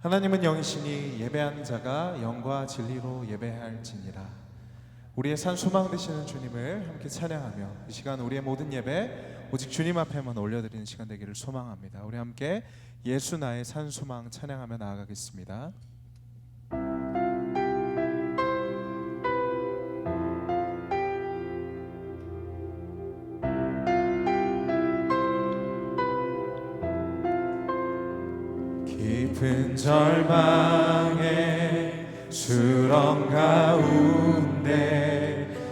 하나님은 영이시니 예배하는 자가 영과 진리로 예배할지니라. 우리의 산 소망 되시는 주님을 함께 찬양하며 이 시간 우리의 모든 예배 오직 주님 앞에만 올려드리는 시간 되기를 소망합니다. 우리 함께 예수 나의 산 소망 찬양하며 나아가겠습니다. 깊은 절망의 수렁 가운데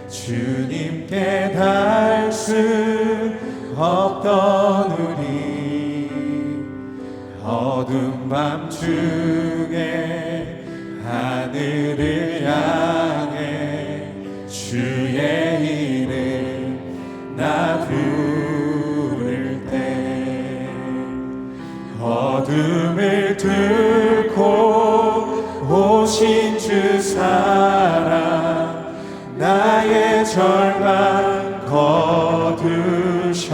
주님께 닿을 수 없던 우리 어두운 밤중에 하늘을 향해 주의 이름 나 부를 때 어둠을 뚫고 오신 주 사랑 나의 절망 거두셨네.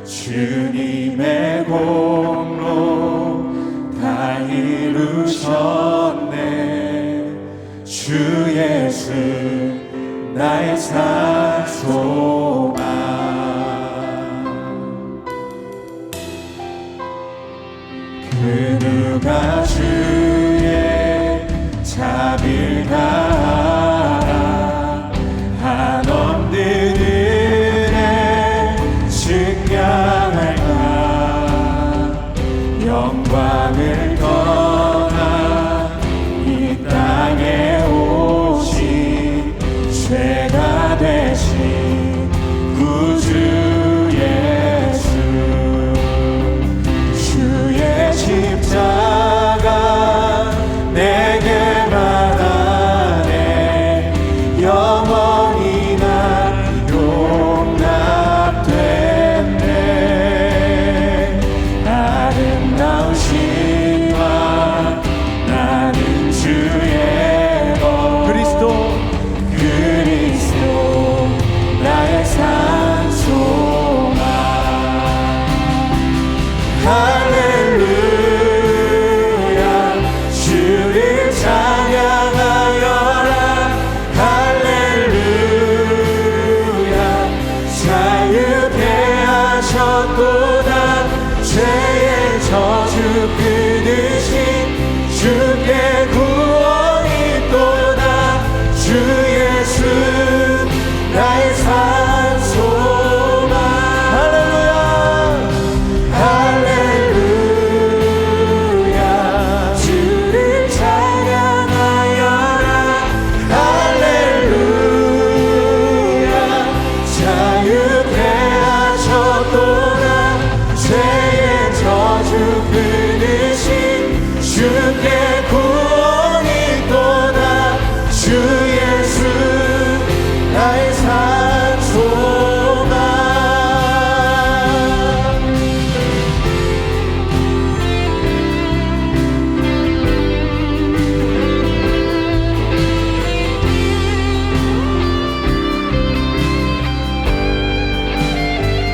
주님의 공로 다 이루셨네. 주 예수 나의 산 소망. 그 누가 주의 자비를 다하라 한없는 은혜 증량할까. 영광을 떠나 이 땅에 오신 죄가 되신 구주 십자가 내게 말하네. 영원히 난 용납됐네. 아름다우신 왕 나는 주의 것 그리스도 나의 산 소망. 죄의 저주 끊으신 주께 구원이 또다. 주 예수 나의 산 소망. 할렐루야 할렐루야. 주를 찬양하여라. 할렐루야. 자유케 하셨도다. 죄의 저주 끊으신 주께 구원이 또다. 주 예수 나의 산 소망.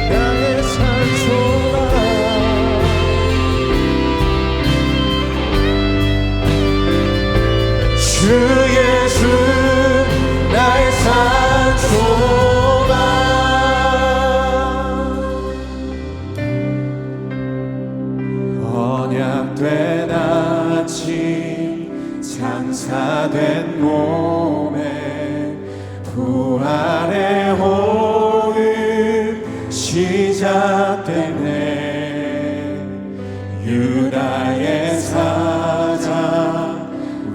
나의 산 소망. 주 예수 나의 산 소망. 언약된 아침 장사된 몸에 부활의 호흡 시작되네. 유다의 사자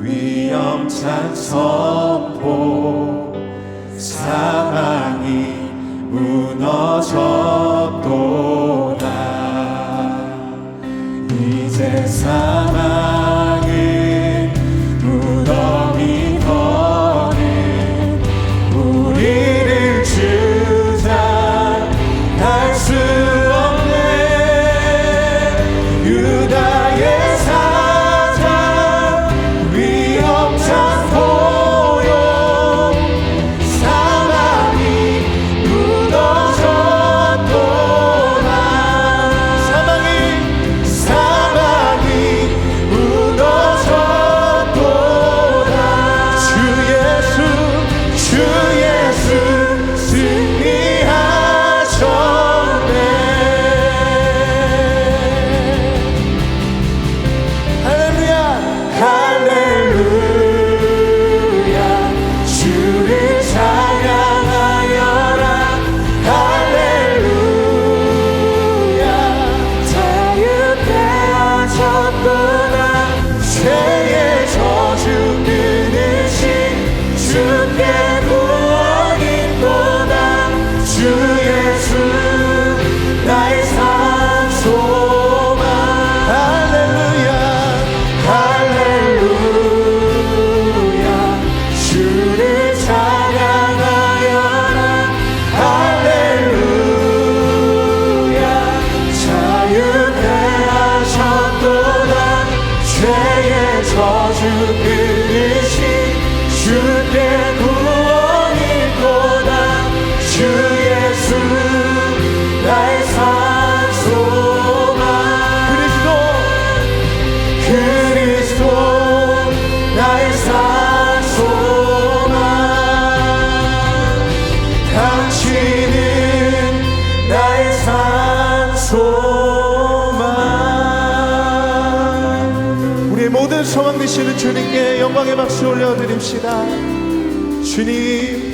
위엄찬 선포 사망이 무너졌도다. 이제 사망은 무덤이 거는 우리를 주장할 수 없네. 유다의 사자 위엄찬 포용 사망이 무너졌도다. 사망이 저주 끊으신 주께 구원이 있도다. 주 예수 나의 산 소망 그리스도 나의 산 소망 당신은 나의 산 소망. 우리의 모든 소망 되시는 주님께 영광의 박수 올려드립시다. 주님,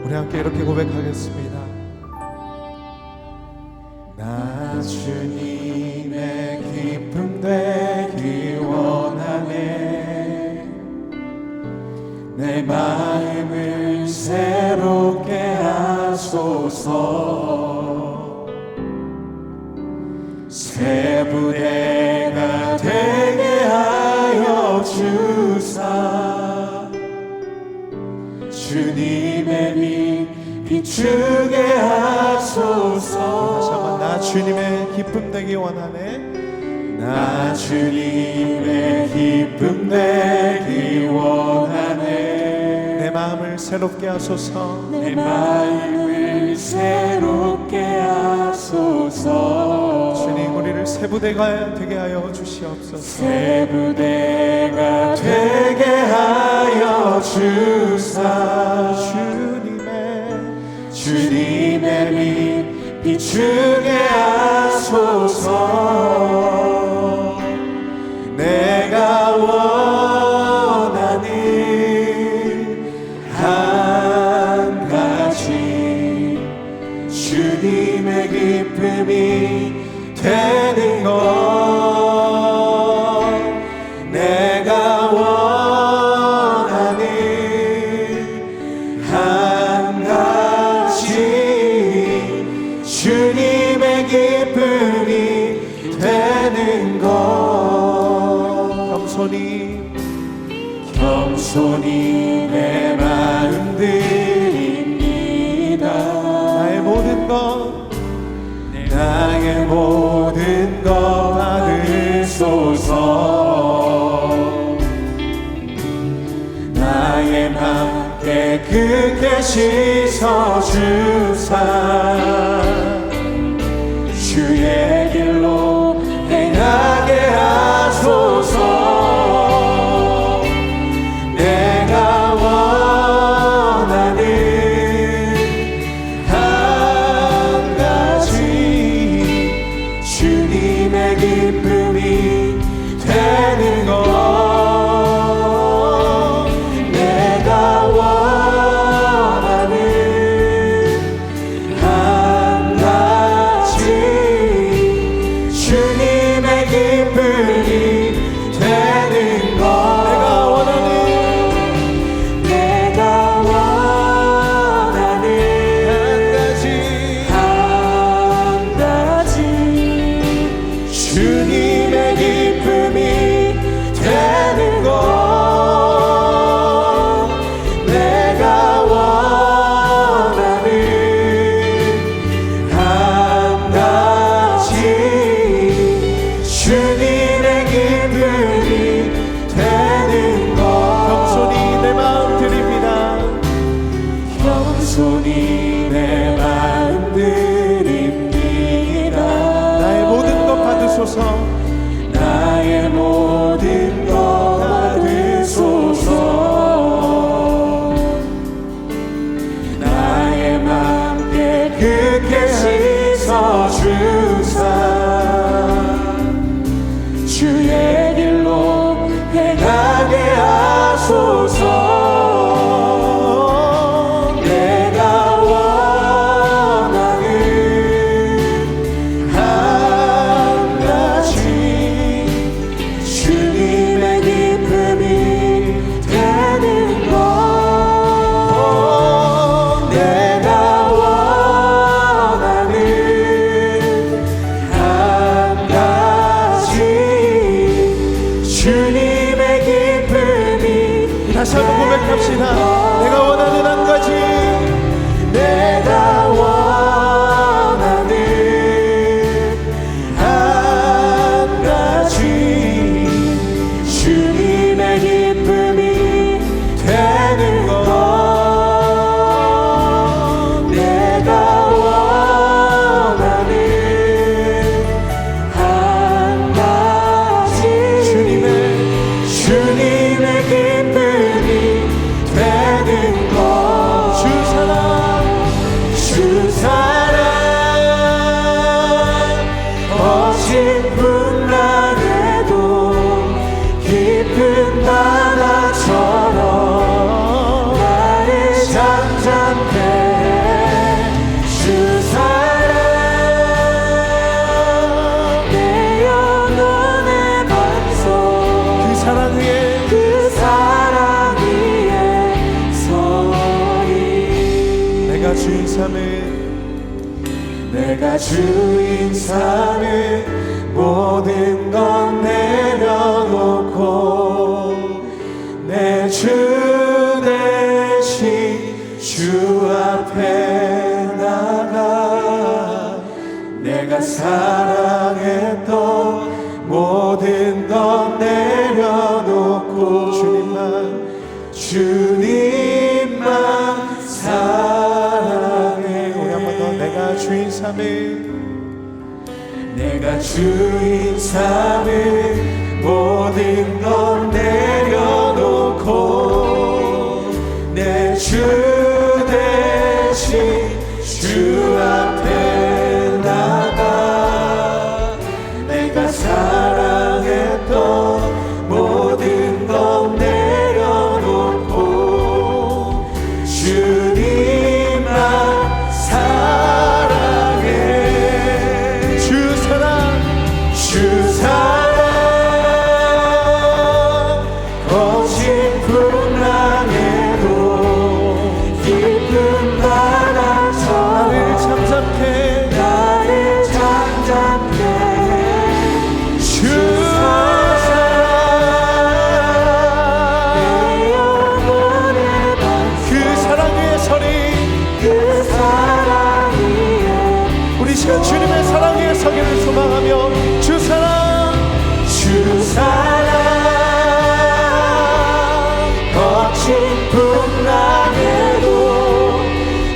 우리 함께 이렇게 고백하겠습니다. 나 주님의 기쁨 되기 원하네. 내 마음을 새롭게 하소서. 새 부대가 되게 하여 주사. 주님의 빛 비추게 하소서. 다시 한번 나 주님의 기쁨 되기 원하네. 나 주님의 기쁨 되기 원하네. 내 마음을 새롭게 하소서. 내 마음을 새롭게 하소서. 주님, 우리를 새 부대가 되게 하여 주시옵소서. 새 부대가 되게 하여 주사. 주님의 빛 비추게 하소서. 내가 원하는 한 가지 주님의 기쁨이 되는 것. 내가 원하는 한 가지 주님의 기쁨이 되는 것. 겸손히 내 마음 드립니다. 나의 모든 것, 나의 모든 것 받으소서. 나의 맘 깨끗게 씻어주사. 주의 길로 행하게 하소서. 내가 원하는 한 가지 주님의 기쁨이 되는 것. 내가 원하는 한 가지 주님의 기쁨이 되는 것. 내가 원하는 한 가지 주님의 기쁨이 되는 것. 내가 원하는 한 가지 주님의 기쁨이 되는 것. 겸손히 내 마음 드립니다. 겸손히 내 마음 드립니다. 나의 모든 것 받으소서. 나의 모든 것 받으소서. 나의 맘 깨끗게 씻어주사. 주의 길로 행하게 하소서. 내가 원하는 한 가지 다시 한번 고백합시다. 내가 원하는 한 가지, 내가 원하는 한 가지, 주님의 기쁨이 되는 것. 내가 원하는 한 가지, 주님의 기쁨이 되는 것. 주 사랑 거친 풍랑에도 깊은 바다처럼 나를 잠잠케 주 사랑 내 영혼의 반석 그 사랑 위에 서리. 내가 주인 삼은 모든 건 내려놓고 내 주 대신 주 앞에 나가. 내가 사랑했던 모든 건 내려놓고 주님만 사랑해. 우리 한 번 더. 내가 주인 삼은 모든 건 내려놓고 내 주 대신 주 앞에 나가. 내가 사랑했던 모든 건 내려놓고 주님만 사랑해. 주 사랑 거친 풍랑에도 깊은 바다처럼 나를 잠잠케 주 사랑 내 영혼의 반석 그 사랑 위에 서리. 그 사랑 위에 우리 시간 주님의 사랑 위에 서기를 소망하며 주 사랑 거친 풍랑에도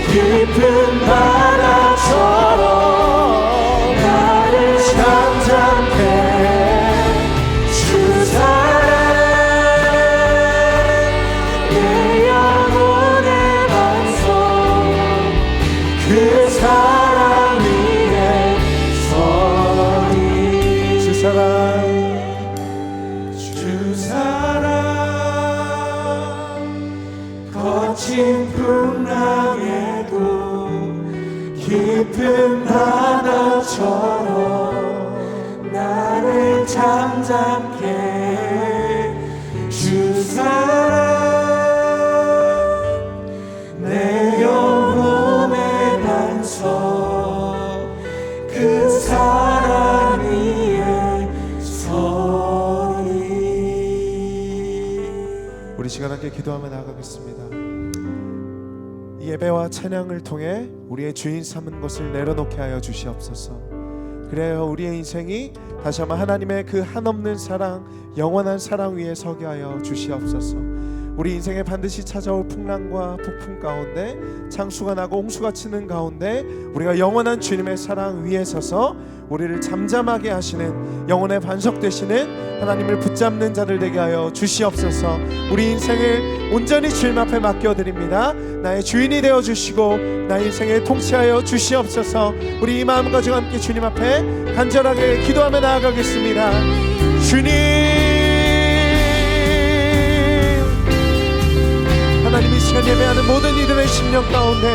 깊은 바다처럼 나를 잠잠케 주 사랑 내 영혼의 반석 그 사랑 위에 서리. 주 사랑 거친 풍랑에도 깊은 바다처럼 나를 잠잠케 주 사랑 내 영혼의 반석 그 사랑 위에 서리. 우리 시간 함께 기도하며 나아가겠습니다. 이 예배와 찬양을 통해 우리의 주인 삼은 것을 내려놓게 하여 주시옵소서. 그래야 우리의 인생이 다시 한번 하나님의 그 한없는 사랑, 영원한 사랑 위에 서게 하여 주시옵소서. 우리 인생에 반드시 찾아올 풍랑과 북풍 가운데, 창수가 나고 홍수가 치는 가운데 우리가 영원한 주님의 사랑 위에 서서 우리를 잠잠하게 하시는 영혼의 반석 되시는 하나님을 붙잡는 자들 되게 하여 주시옵소서. 우리 인생을 온전히 주님 앞에 맡겨드립니다. 나의 주인이 되어주시고 나의 인생을 통치하여 주시옵소서. 우리 이 마음 가지고 함께 주님 앞에 간절하게 기도하며 나아가겠습니다. 주님, 하나님 이 시간 예배하는 모든 이들의 심령 가운데,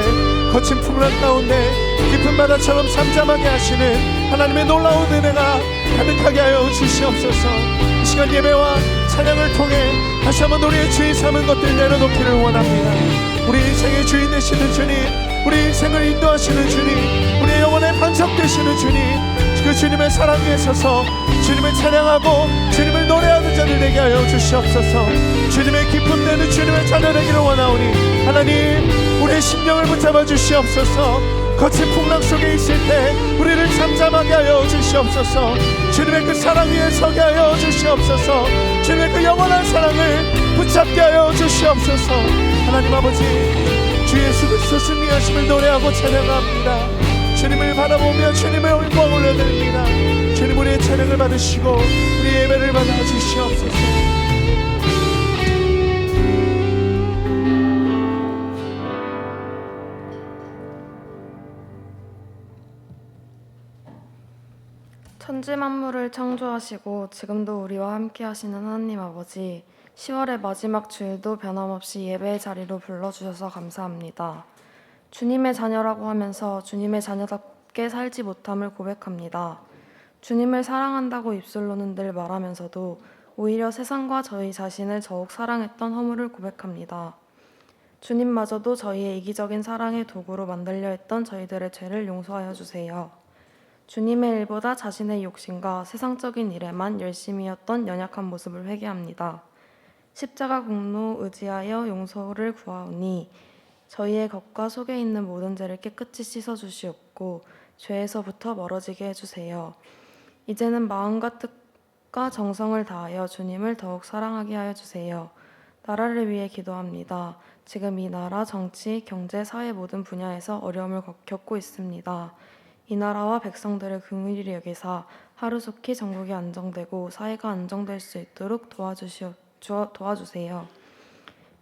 거친 풍랑 가운데 깊은 바다처럼 잠잠하게 하시는 하나님의 놀라운 은혜가 가득하게 하여 주시옵소서. 이 시간 예배와 찬양을 통해 다시 한번 우리의 주인 삼은 것들 내려놓기를 원합니다. 우리 인생의 주인 되시는 주님, 우리 인생을 인도하시는 주님, 우리의 영혼의 반석 되시는 주님, 그 주님의 사랑 위에 서서 주님을 찬양하고 주님을 노래하는 목자들 되게 하여 주시옵소서. 주님의 기쁨 되는 주님의 자녀 되기를 원하오니 하나님, 우리의 심령을 붙잡아 주시옵소서. 거친 풍랑 속에 있을 때 우리를 잠잠하게 하여 주시옵소서. 주님의 그 사랑 위에 서게 하여 주시옵소서. 주님의 그 영원한 사랑을 붙잡게 하여 주시옵소서. 하나님 아버지, 주 예수 그리스도 승리하심을 노래하고 찬양합니다. 주님을 바라보며 주님의 영광 올려드립니다. 주님, 우리의 찬양을 받으시고 우리의 예배를 받아 주시옵소서. 천지 만물을 창조하시고 지금도 우리와 함께 하시는 하나님 아버지, 10월의 마지막 주일도 변함없이 예배의 자리로 불러주셔서 감사합니다. 주님의 자녀라고 하면서 주님의 자녀답게 살지 못함을 고백합니다. 주님을 사랑한다고 입술로는 늘 말하면서도 오히려 세상과 저희 자신을 더욱 사랑했던 허물을 고백합니다. 주님마저도 저희의 이기적인 사랑의 도구로 만들려 했던 저희들의 죄를 용서하여 주세요. 주님의 일보다 자신의 욕심과 세상적인 일에만 열심이었던 연약한 모습을 회개합니다. 십자가 공로 의지하여 용서를 구하오니 저희의 겉과 속에 있는 모든 죄를 깨끗이 씻어주시옵고 죄에서부터 멀어지게 해주세요. 이제는 마음과 뜻과 정성을 다하여 주님을 더욱 사랑하게 하여 주세요. 나라를 위해 기도합니다. 지금 이 나라, 정치, 경제, 사회 모든 분야에서 어려움을 겪고 있습니다. 이 나라와 백성들을 긍휼히 여기사 하루속히 전국이 안정되고 사회가 안정될 수 있도록 도와주세요.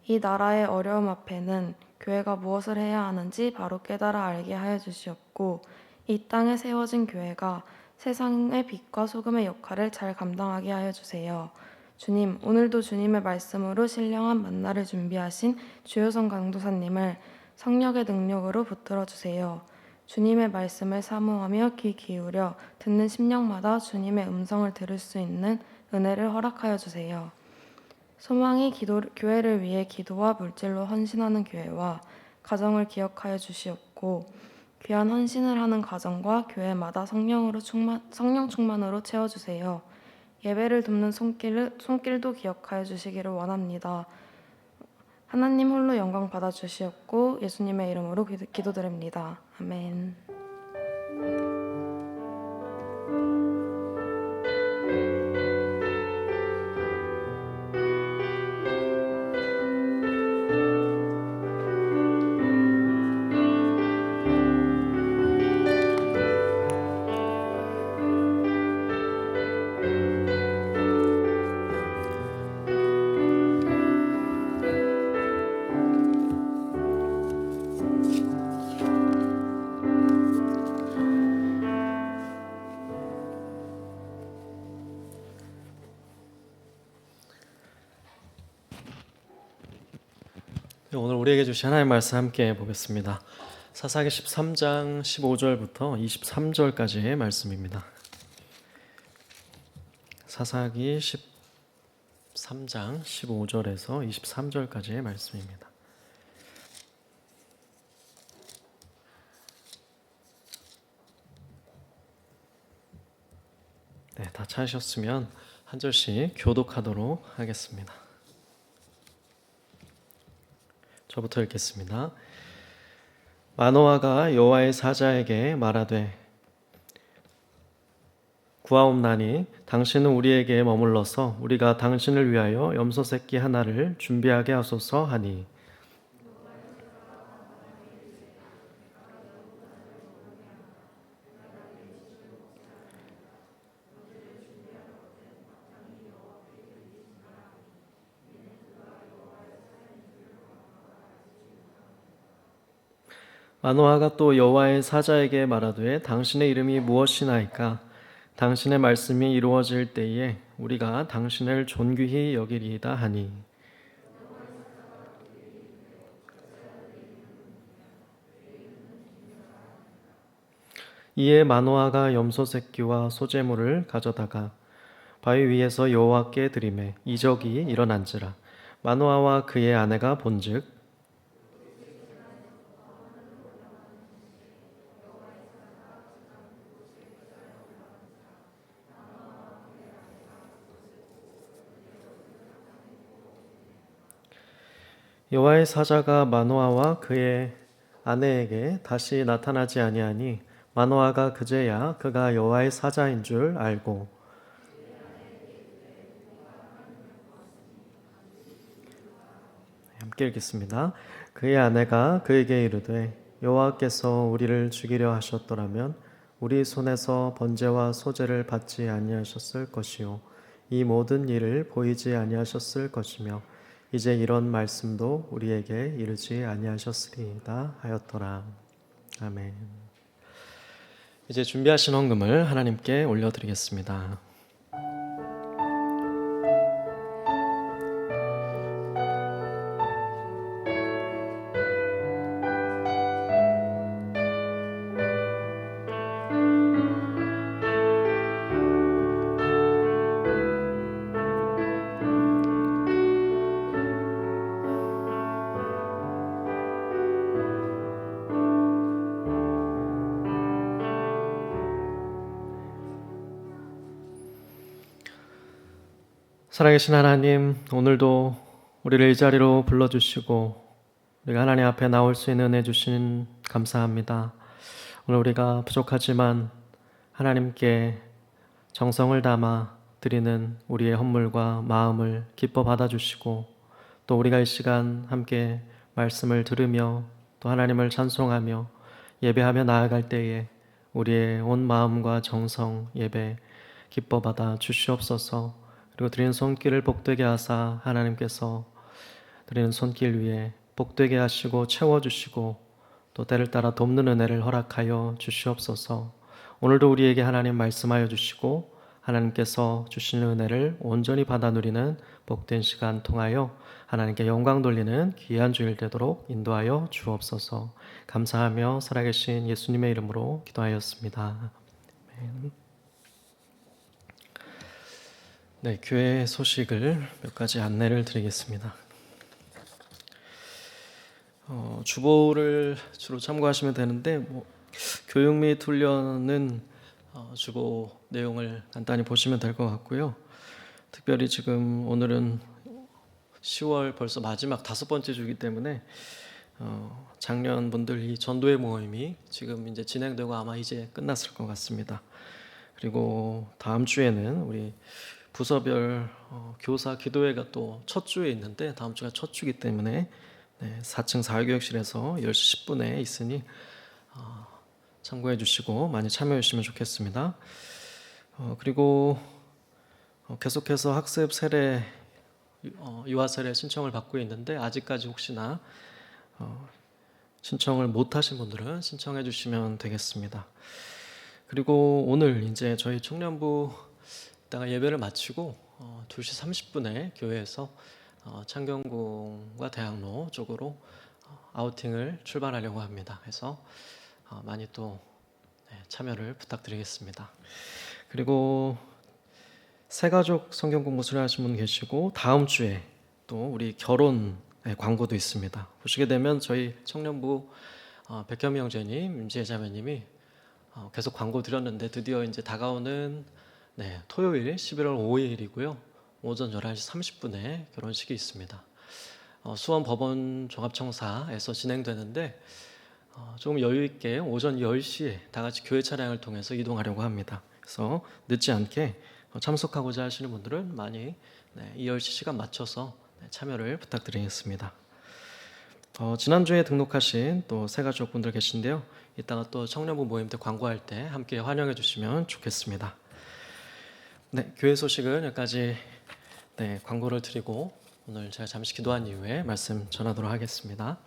이 나라의 어려움 앞에는 교회가 무엇을 해야 하는지 바로 깨달아 알게 하여 주시옵고 이 땅에 세워진 교회가 세상의 빛과 소금의 역할을 잘 감당하게 하여 주세요. 주님, 오늘도 주님의 말씀으로 신령한 만나를 준비하신 주효성 강도사님을 성령의 능력으로 붙들어 주세요. 주님의 말씀을 사모하며 귀 기울여 듣는 심령마다 주님의 음성을 들을 수 있는 은혜를 허락하여 주세요. 소망이 교회를 위해 기도와 물질로 헌신하는 교회와 가정을 기억하여 주시옵고 귀한 헌신을 하는 가정과 교회마다 성령 충만으로 채워주세요. 예배를 돕는 손길도 기억하여 주시기를 원합니다. 하나님 홀로 영광 받아 주시옵고 예수님의 이름으로 기도드립니다. 아멘. 오늘 우리에게 주신 하나님의 말씀 함께 보겠습니다. 사사기 13장 15절부터 23절까지의 말씀입니다. 사사기 13장 15절에서 23절까지의 말씀입니다. 네, 다 찾으셨으면 한 절씩 교독하도록 하겠습니다. 저부터 읽겠습니다. 마노아가 여호와의 사자에게 말하되 구하옵나니 당신은 우리에게 머물러서 우리가 당신을 위하여 염소 새끼 하나를 준비하게 하소서 하니 마노아가 또 여호와의 사자에게 말하되 당신의 이름이 무엇이나이까? 당신의 말씀이 이루어질 때에 우리가 당신을 존귀히 여기리이다 하니 이에 마노아가 염소 새끼와 소제물을 가져다가 바위 위에서 여호와께 드리매 이적이 일어난지라. 마노아와 그의 아내가 본즉 여호와의 사자가 마노아와 그의 아내에게 다시 나타나지 아니하니 마노아가 그제야 그가 여호와의 사자인 줄 알고 함께 읽겠습니다. 그의 아내가 그에게 이르되 여호와께서 우리를 죽이려 하셨더라면 우리 손에서 번제와 소제를 받지 아니하셨을 것이요 이 모든 일을 보이지 아니하셨을 것이며 이제 이런 말씀도 우리에게 이르지 아니하셨으리이다 하였더라. 아멘. 이제 준비하신 헌금을 하나님께 올려드리겠습니다. 살아계신 하나님, 오늘도 우리를 이 자리로 불러주시고 우리가 하나님 앞에 나올 수 있는 은혜 주신 감사합니다. 오늘 우리가 부족하지만 하나님께 정성을 담아 드리는 우리의 헌물과 마음을 기뻐 받아주시고 또 우리가 이 시간 함께 말씀을 들으며 또 하나님을 찬송하며 예배하며 나아갈 때에 우리의 온 마음과 정성 예배 기뻐 받아 주시옵소서. 그리고 드리는 손길을 복되게 하사 하나님께서 드리는 손길 위에 복되게 하시고 채워주시고 또 때를 따라 돕는 은혜를 허락하여 주시옵소서. 오늘도 우리에게 하나님 말씀하여 주시고 하나님께서 주시는 은혜를 온전히 받아 누리는 복된 시간 통하여 하나님께 영광 돌리는 귀한 주일 되도록 인도하여 주옵소서. 감사하며 살아계신 예수님의 이름으로 기도하였습니다. 아멘. 네, 교회 소식을 몇 가지 안내를 드리겠습니다. 주보를 주로 참고하시면 되는데 교육 및 훈련은 주보 내용을 간단히 보시면 될 것 같고요. 특별히 지금 오늘은 10월 벌써 마지막 5번째 주기 때문에 작년 분들 이 전도회 모임이 지금 이제 진행되고 아마 이제 끝났을 것 같습니다. 그리고 다음 주에는 우리 부서별 교사 기도회가 또 첫 주에 있는데 다음 주가 첫 주기 때문에 4층 사회교육실에서 10시 10분에 있으니 참고해 주시고 많이 참여해 주시면 좋겠습니다. 그리고 계속해서 학습 세례 유아 세례 신청을 받고 있는데 아직까지 혹시나 신청을 못 하신 분들은 신청해 주시면 되겠습니다. 그리고 오늘 이제 저희 청년부 이따가 예배를 마치고 2시 30분에 교회에서 창경궁과 대학로 쪽으로 아우팅을 출발하려고 합니다. 그래서 많이 또 참여를 부탁드리겠습니다. 그리고 새가족 성경 공부 수료하신 분 계시고 다음 주에 또 우리 결혼 광고도 있습니다. 보시게 되면 저희 청년부 백현미 형제님, 임지혜 자매님이 계속 광고 드렸는데 드디어 이제 다가오는 토요일 11월 5일이고요. 오전 11시 30분에 결혼식이 있습니다. 수원 법원 종합청사에서 진행되는데 조금 여유 있게 오전 10시에 다 같이 교회 차량을 통해서 이동하려고 합니다. 그래서 늦지 않게 참석하고자 하시는 분들은 많이 이 10시 시간 맞춰서 참여를 부탁드리겠습니다. 지난주에 등록하신 또 새가족분들 계신데요. 이따가 또 청년부 모임 때 광고할 때 함께 환영해 주시면 좋겠습니다. 네, 교회 소식은 여기까지 광고를 드리고 오늘 제가 잠시 기도한 이후에 말씀 전하도록 하겠습니다.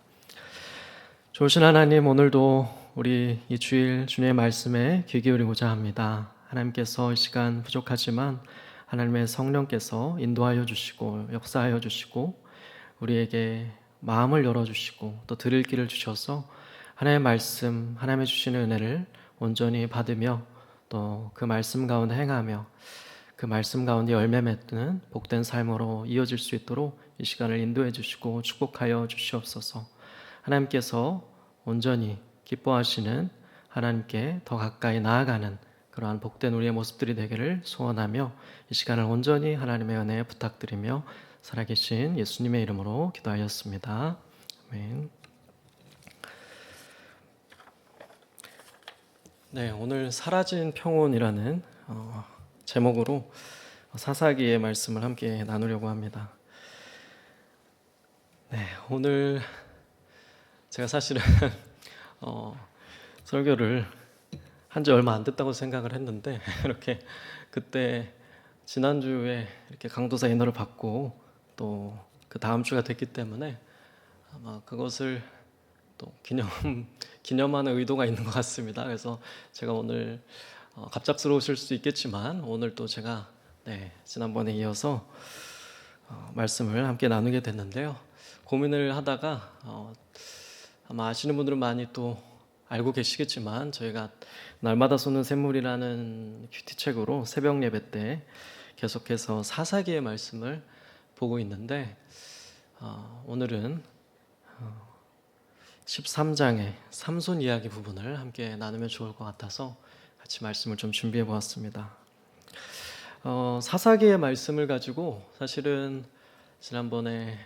좋으신 하나님, 오늘도 우리 이 주일 주님의 말씀에 귀 기울이고자 합니다. 하나님께서 이 시간 부족하지만 하나님의 성령께서 인도하여 주시고 역사하여 주시고 우리에게 마음을 열어주시고 또 들을 길을 주셔서 하나님의 말씀, 하나님의 주시는 은혜를 온전히 받으며 또 그 말씀 가운데 행하며 그 말씀 가운데 열매 맺는 복된 삶으로 이어질 수 있도록 이 시간을 인도해 주시고 축복하여 주시옵소서. 하나님께서 온전히 기뻐하시는 하나님께 더 가까이 나아가는 그러한 복된 우리의 모습들이 되기를 소원하며 이 시간을 온전히 하나님의 은혜에 부탁드리며 살아계신 예수님의 이름으로 기도하였습니다. 아멘. 네, 오늘 사라진 평온이라는 제목으로 사사기의 말씀을 함께 나누려고 합니다. 네, 오늘 제가 사실은 설교를 한 지 얼마 안 됐다고 생각을 했는데 이렇게 그때 지난주에 이렇게 강도사 인허를 받고 또 그 다음 주가 됐기 때문에 아마 그것을 또 기념하는 의도가 있는 것 같습니다. 그래서 제가 오늘 갑작스러우실 수도 있겠지만 오늘 또 제가 지난번에 이어서 말씀을 함께 나누게 됐는데요. 고민을 하다가 아마 아시는 분들은 많이 또 알고 계시겠지만 저희가 날마다 쏟는 샘물이라는 큐티책으로 새벽 예배 때 계속해서 사사기의 말씀을 보고 있는데 오늘은 13장의 삼손 이야기 부분을 함께 나누면 좋을 것 같아서 같이 말씀을 좀 준비해 보았습니다. 사사기의 말씀을 가지고 사실은 지난번에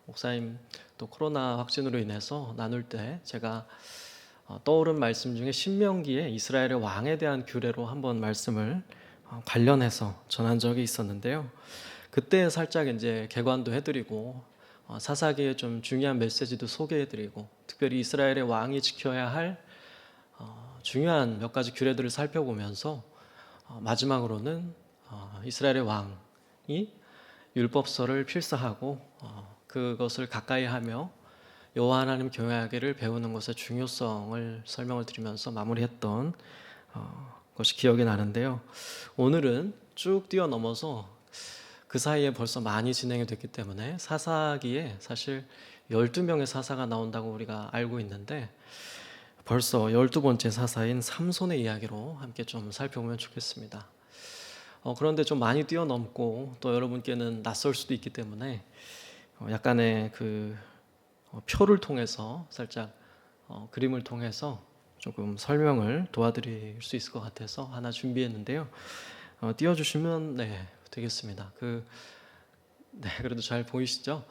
목사님 또 코로나 확진으로 인해서 나눌 때 제가 떠오른 말씀 중에 신명기의 이스라엘의 왕에 대한 규례로 한번 말씀을 관련해서 전한 적이 있었는데요. 그때 살짝 이제 개관도 해드리고 사사기의 좀 중요한 메시지도 소개해드리고 특별히 이스라엘의 왕이 지켜야 할 중요한 몇 가지 규례들을 살펴보면서 마지막으로는 이스라엘의 왕이 율법서를 필사하고 그것을 가까이 하며 여호와 하나님 교회하기를 배우는 것의 중요성을 설명을 드리면서 마무리했던 것이 기억이 나는데요. 오늘은 쭉 뛰어넘어서 그 사이에 벌써 많이 진행이 됐기 때문에 사사기에 사실 12명의 사사가 나온다고 우리가 알고 있는데 벌써 12번째 사사인 삼손의 이야기로 함께 좀 살펴보면 좋겠습니다. 그런데 좀 많이 뛰어넘고 또 여러분께는 낯설 수도 있기 때문에 약간의 그 표를 통해서 살짝 그림을 통해서 조금 설명을 도와드릴 수 있을 것 같아서 하나 준비했는데요. 띄워주시면 되겠습니다. 그래도 잘 보이시죠?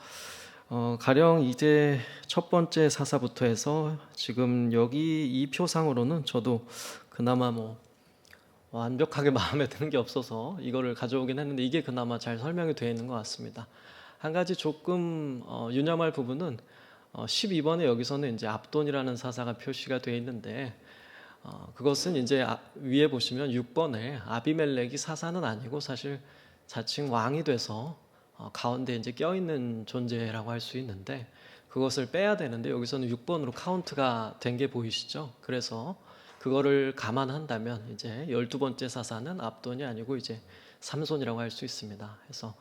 가령 이제 첫 번째 사사부터 해서 지금 여기 이 표상으로는 저도 그나마 완벽하게 마음에 드는 게 없어서 이거를 가져오긴 했는데 이게 그나마 잘 설명이 되어 있는 것 같습니다. 한 가지 조금 유념할 부분은 12번에 여기서는 이제 압돈이라는 사사가 표시가 되어 있는데 그것은 이제 위에 보시면 6번에 아비멜렉이 사사는 아니고 사실 자칭 왕이 돼서 가운데 이제 껴있는 존재라고 할 수 있는데 그것을 빼야 되는데 여기서는 6번으로 카운트가 된 게 보이시죠? 그래서 그거를 감안한다면 이제 12번째 사사는 압돈이 아니고 이제 삼손이라고 할 수 있습니다. 그래서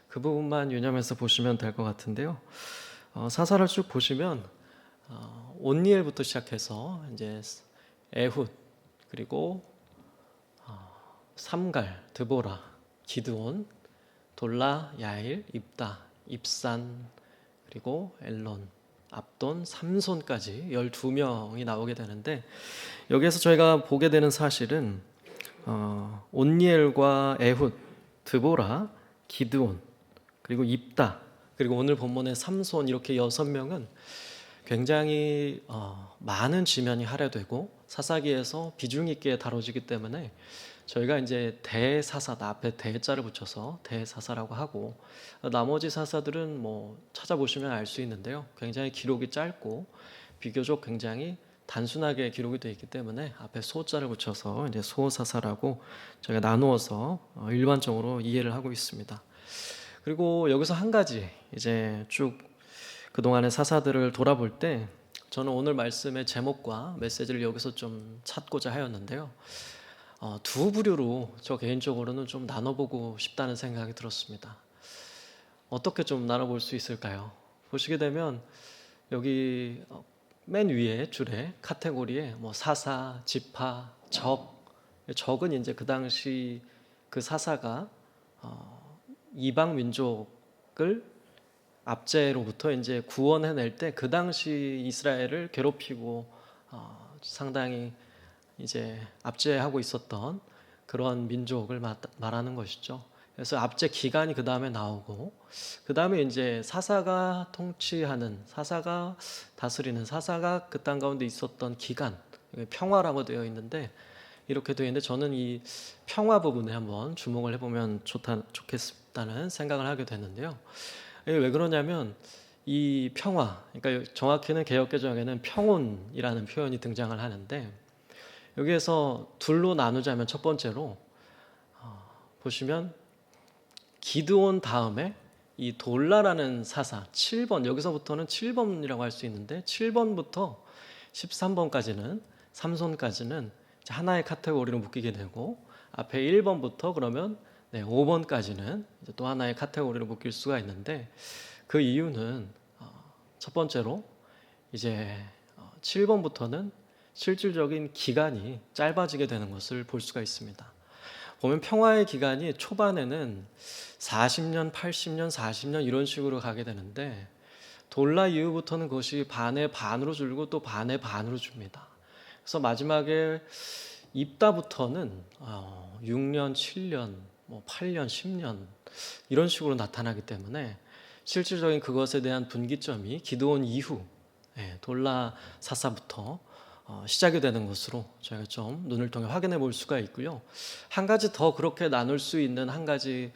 그 부분만 유념해서 보시면 될 것 같은데요. 사사를 쭉 보시면 온니엘부터 시작해서 이제 에훗 그리고 삼갈, 드보라, 기드온, 돌라, 야일, 입다, 입산 그리고 엘론, 압돈, 삼손까지 12명이 나오게 되는데 여기에서 저희가 보게 되는 사실은 온니엘과 에훗, 드보라, 기드온 그리고 입다 그리고 오늘 본문의 삼손 이렇게 6명은 굉장히 많은 지면이 할애되고 사사기에서 비중 있게 다뤄지기 때문에 저희가 이제 대사사다 앞에 대자를 붙여서 대사사라고 하고 나머지 사사들은 찾아보시면 알 수 있는데요. 굉장히 기록이 짧고 비교적 굉장히 단순하게 기록이 되어 있기 때문에 앞에 소자를 붙여서 이제 소사사라고 저희가 나누어서 일반적으로 이해를 하고 있습니다. 그리고 여기서 한 가지 이제 쭉 그동안의 사사들을 돌아볼 때 저는 오늘 말씀의 제목과 메시지를 여기서 좀 찾고자 하였는데요. 두 부류로 저 개인적으로는 좀 나눠보고 싶다는 생각이 들었습니다. 어떻게 좀 나눠볼 수 있을까요? 보시게 되면 여기 맨 위에 줄에 카테고리에 사사, 지파, 적은 이제 그 당시 그 사사가 이방 민족을 압제로부터 이제 구원해낼 때 그 당시 이스라엘을 괴롭히고 상당히 이제 압제하고 있었던 그런 민족을 말하는 것이죠. 그래서 압제 기간이 그 다음에 나오고, 그 다음에 이제 사사가 통치하는, 사사가 다스리는, 사사가 그 땅 가운데 있었던 기간, 평화라고 되어 있는데, 이렇게 되어 있는데 저는 이 평화 부분에 한번 주목을 해보면 좋겠다는 생각을 하게 되는데요. 이게 왜 그러냐면 이 평화, 그러니까 정확히는 개역개정에는 평온이라는 표현이 등장을 하는데, 여기에서 둘로 나누자면 첫 번째로 보시면 기드온 다음에 이 돌라라는 사사 7번, 여기서부터는 7번이라고 할 수 있는데 7번부터 13번까지는 삼손까지는 하나의 카테고리로 묶이게 되고, 앞에 1번부터 그러면 5번까지는 또 하나의 카테고리로 묶일 수가 있는데, 그 이유는 첫 번째로 이제 7번부터는 실질적인 기간이 짧아지게 되는 것을 볼 수가 있습니다. 보면 평화의 기간이 초반에는 40년, 80년, 40년 이런 식으로 가게 되는데, 돌라 이후부터는 그것이 반의 반으로 줄고 또 반의 반으로 줍니다. 그래서 마지막에 입다부터는 6년, 7년, 8년, 10년 이런 식으로 나타나기 때문에 실질적인 그것에 대한 분기점이 기드온 이후 돌라 사사부터 시작이 되는 것으로 저희가 좀 눈을 통해 확인해 볼 수가 있고요. 한 가지 더 그렇게 나눌 수 있는 한 가지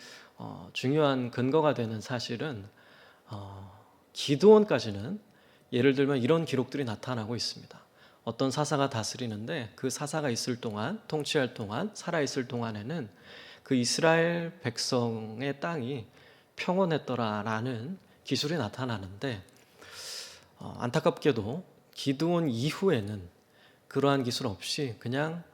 중요한 근거가 되는 사실은 기드온까지는 예를 들면 이런 기록들이 나타나고 있습니다. 어떤 사사가 다스리는데 그 사사가 있을 동안, 통치할 동안, 살아있을 동안에는 그 이스라엘 백성의 땅이 평온했더라라는 기술이 나타나는데, 안타깝게도 기드온 이후에는 그러한 기술 없이 그냥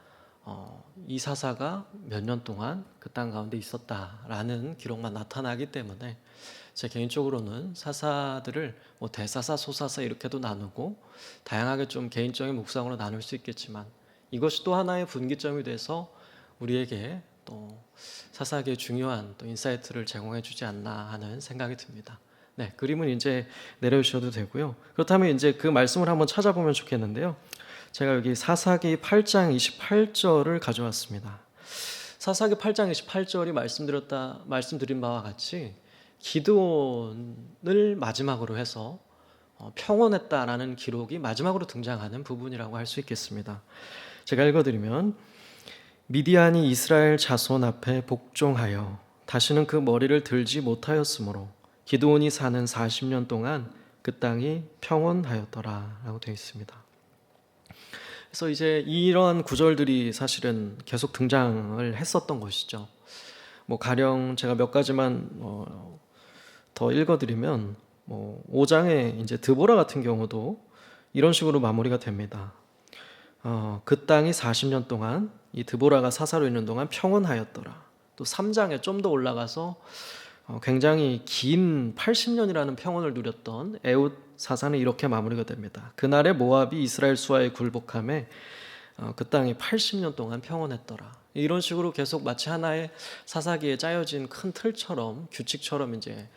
이 사사가 몇 년 동안 그 땅 가운데 있었다라는 기록만 나타나기 때문에 제 개인적으로는 사사들을 대사사, 소사사 이렇게도 나누고 다양하게 좀 개인적인 묵상으로 나눌 수 있겠지만, 이것이 또 하나의 분기점이 돼서 우리에게 또 사사에게 중요한 또 인사이트를 제공해 주지 않나 하는 생각이 듭니다. 네, 그림은 이제 내려주셔도 되고요. 그렇다면 이제 그 말씀을 한번 찾아보면 좋겠는데요. 제가 여기 사사기 8장 28절을 가져왔습니다. 사사기 8장 28절이 말씀드린 바와 같이 기드온을 마지막으로 해서 평온했다라는 기록이 마지막으로 등장하는 부분이라고 할 수 있겠습니다. 제가 읽어드리면, 미디안이 이스라엘 자손 앞에 복종하여 다시는 그 머리를 들지 못하였으므로 기드온이 사는 40년 동안 그 땅이 평온하였더라 라고 되어 있습니다. 그래서 이제 이런 구절들이 사실은 계속 등장을 했었던 것이죠. 가령 제가 몇 가지만 더 읽어드리면 5장에 이제 드보라 같은 경우도 이런 식으로 마무리가 됩니다. 그 땅이 40년 동안, 이 드보라가 사사로 있는 동안 평온하였더라. 또 3장에 좀 더 올라가서 굉장히 긴 80년이라는 평온을 누렸던 에훗 사사는 이렇게 마무리가 됩니다. 그날에 모압이 이스라엘 수하에 굴복함에 그 땅이 80년 동안 평온했더라. 이런 식으로 계속 마치 하나의 사사기에 짜여진 큰 틀처럼, 규칙처럼 이제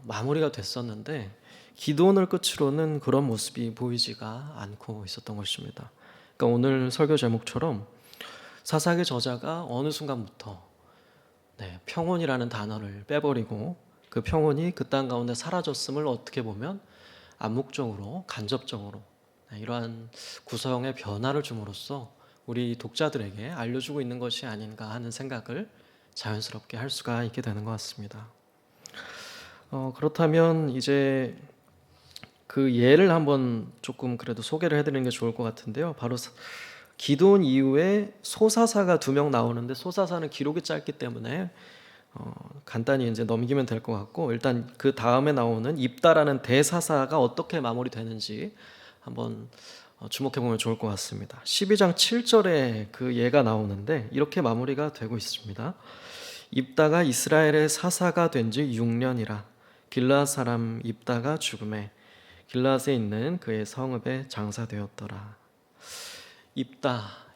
마무리가 됐었는데, 기드온을 끝으로는 그런 모습이 보이지가 않고 있었던 것입니다. 그러니까 오늘 설교 제목처럼 사사기 저자가 어느 순간부터 평온이라는 단어를 빼버리고 그 평온이 그 땅 가운데 사라졌음을 어떻게 보면 암묵적으로, 간접적으로 이러한 구성의 변화를 줌으로써 우리 독자들에게 알려주고 있는 것이 아닌가 하는 생각을 자연스럽게 할 수가 있게 되는 것 같습니다. 그렇다면 이제 그 예를 한번 조금 그래도 소개를 해드리는 게 좋을 것 같은데요. 바로 기드온 이후에 소사사가 2명 나오는데, 소사사는 기록이 짧기 때문에 간단히 이제 넘기면 될 것 같고, 일단 그 다음에 나오는 입다라는 대사사가 어떻게 마무리되는지 한번 주목해 보면 좋을 것 같습니다. 12장 7절에 그 예가 나오는데 이렇게 마무리가 되고 있습니다. 입다가 이스라엘의 사사가 된 지 6년이라 길르앗 사람 입다가 죽음에 길르앗에 있는 그의 성읍에 장사되었더라.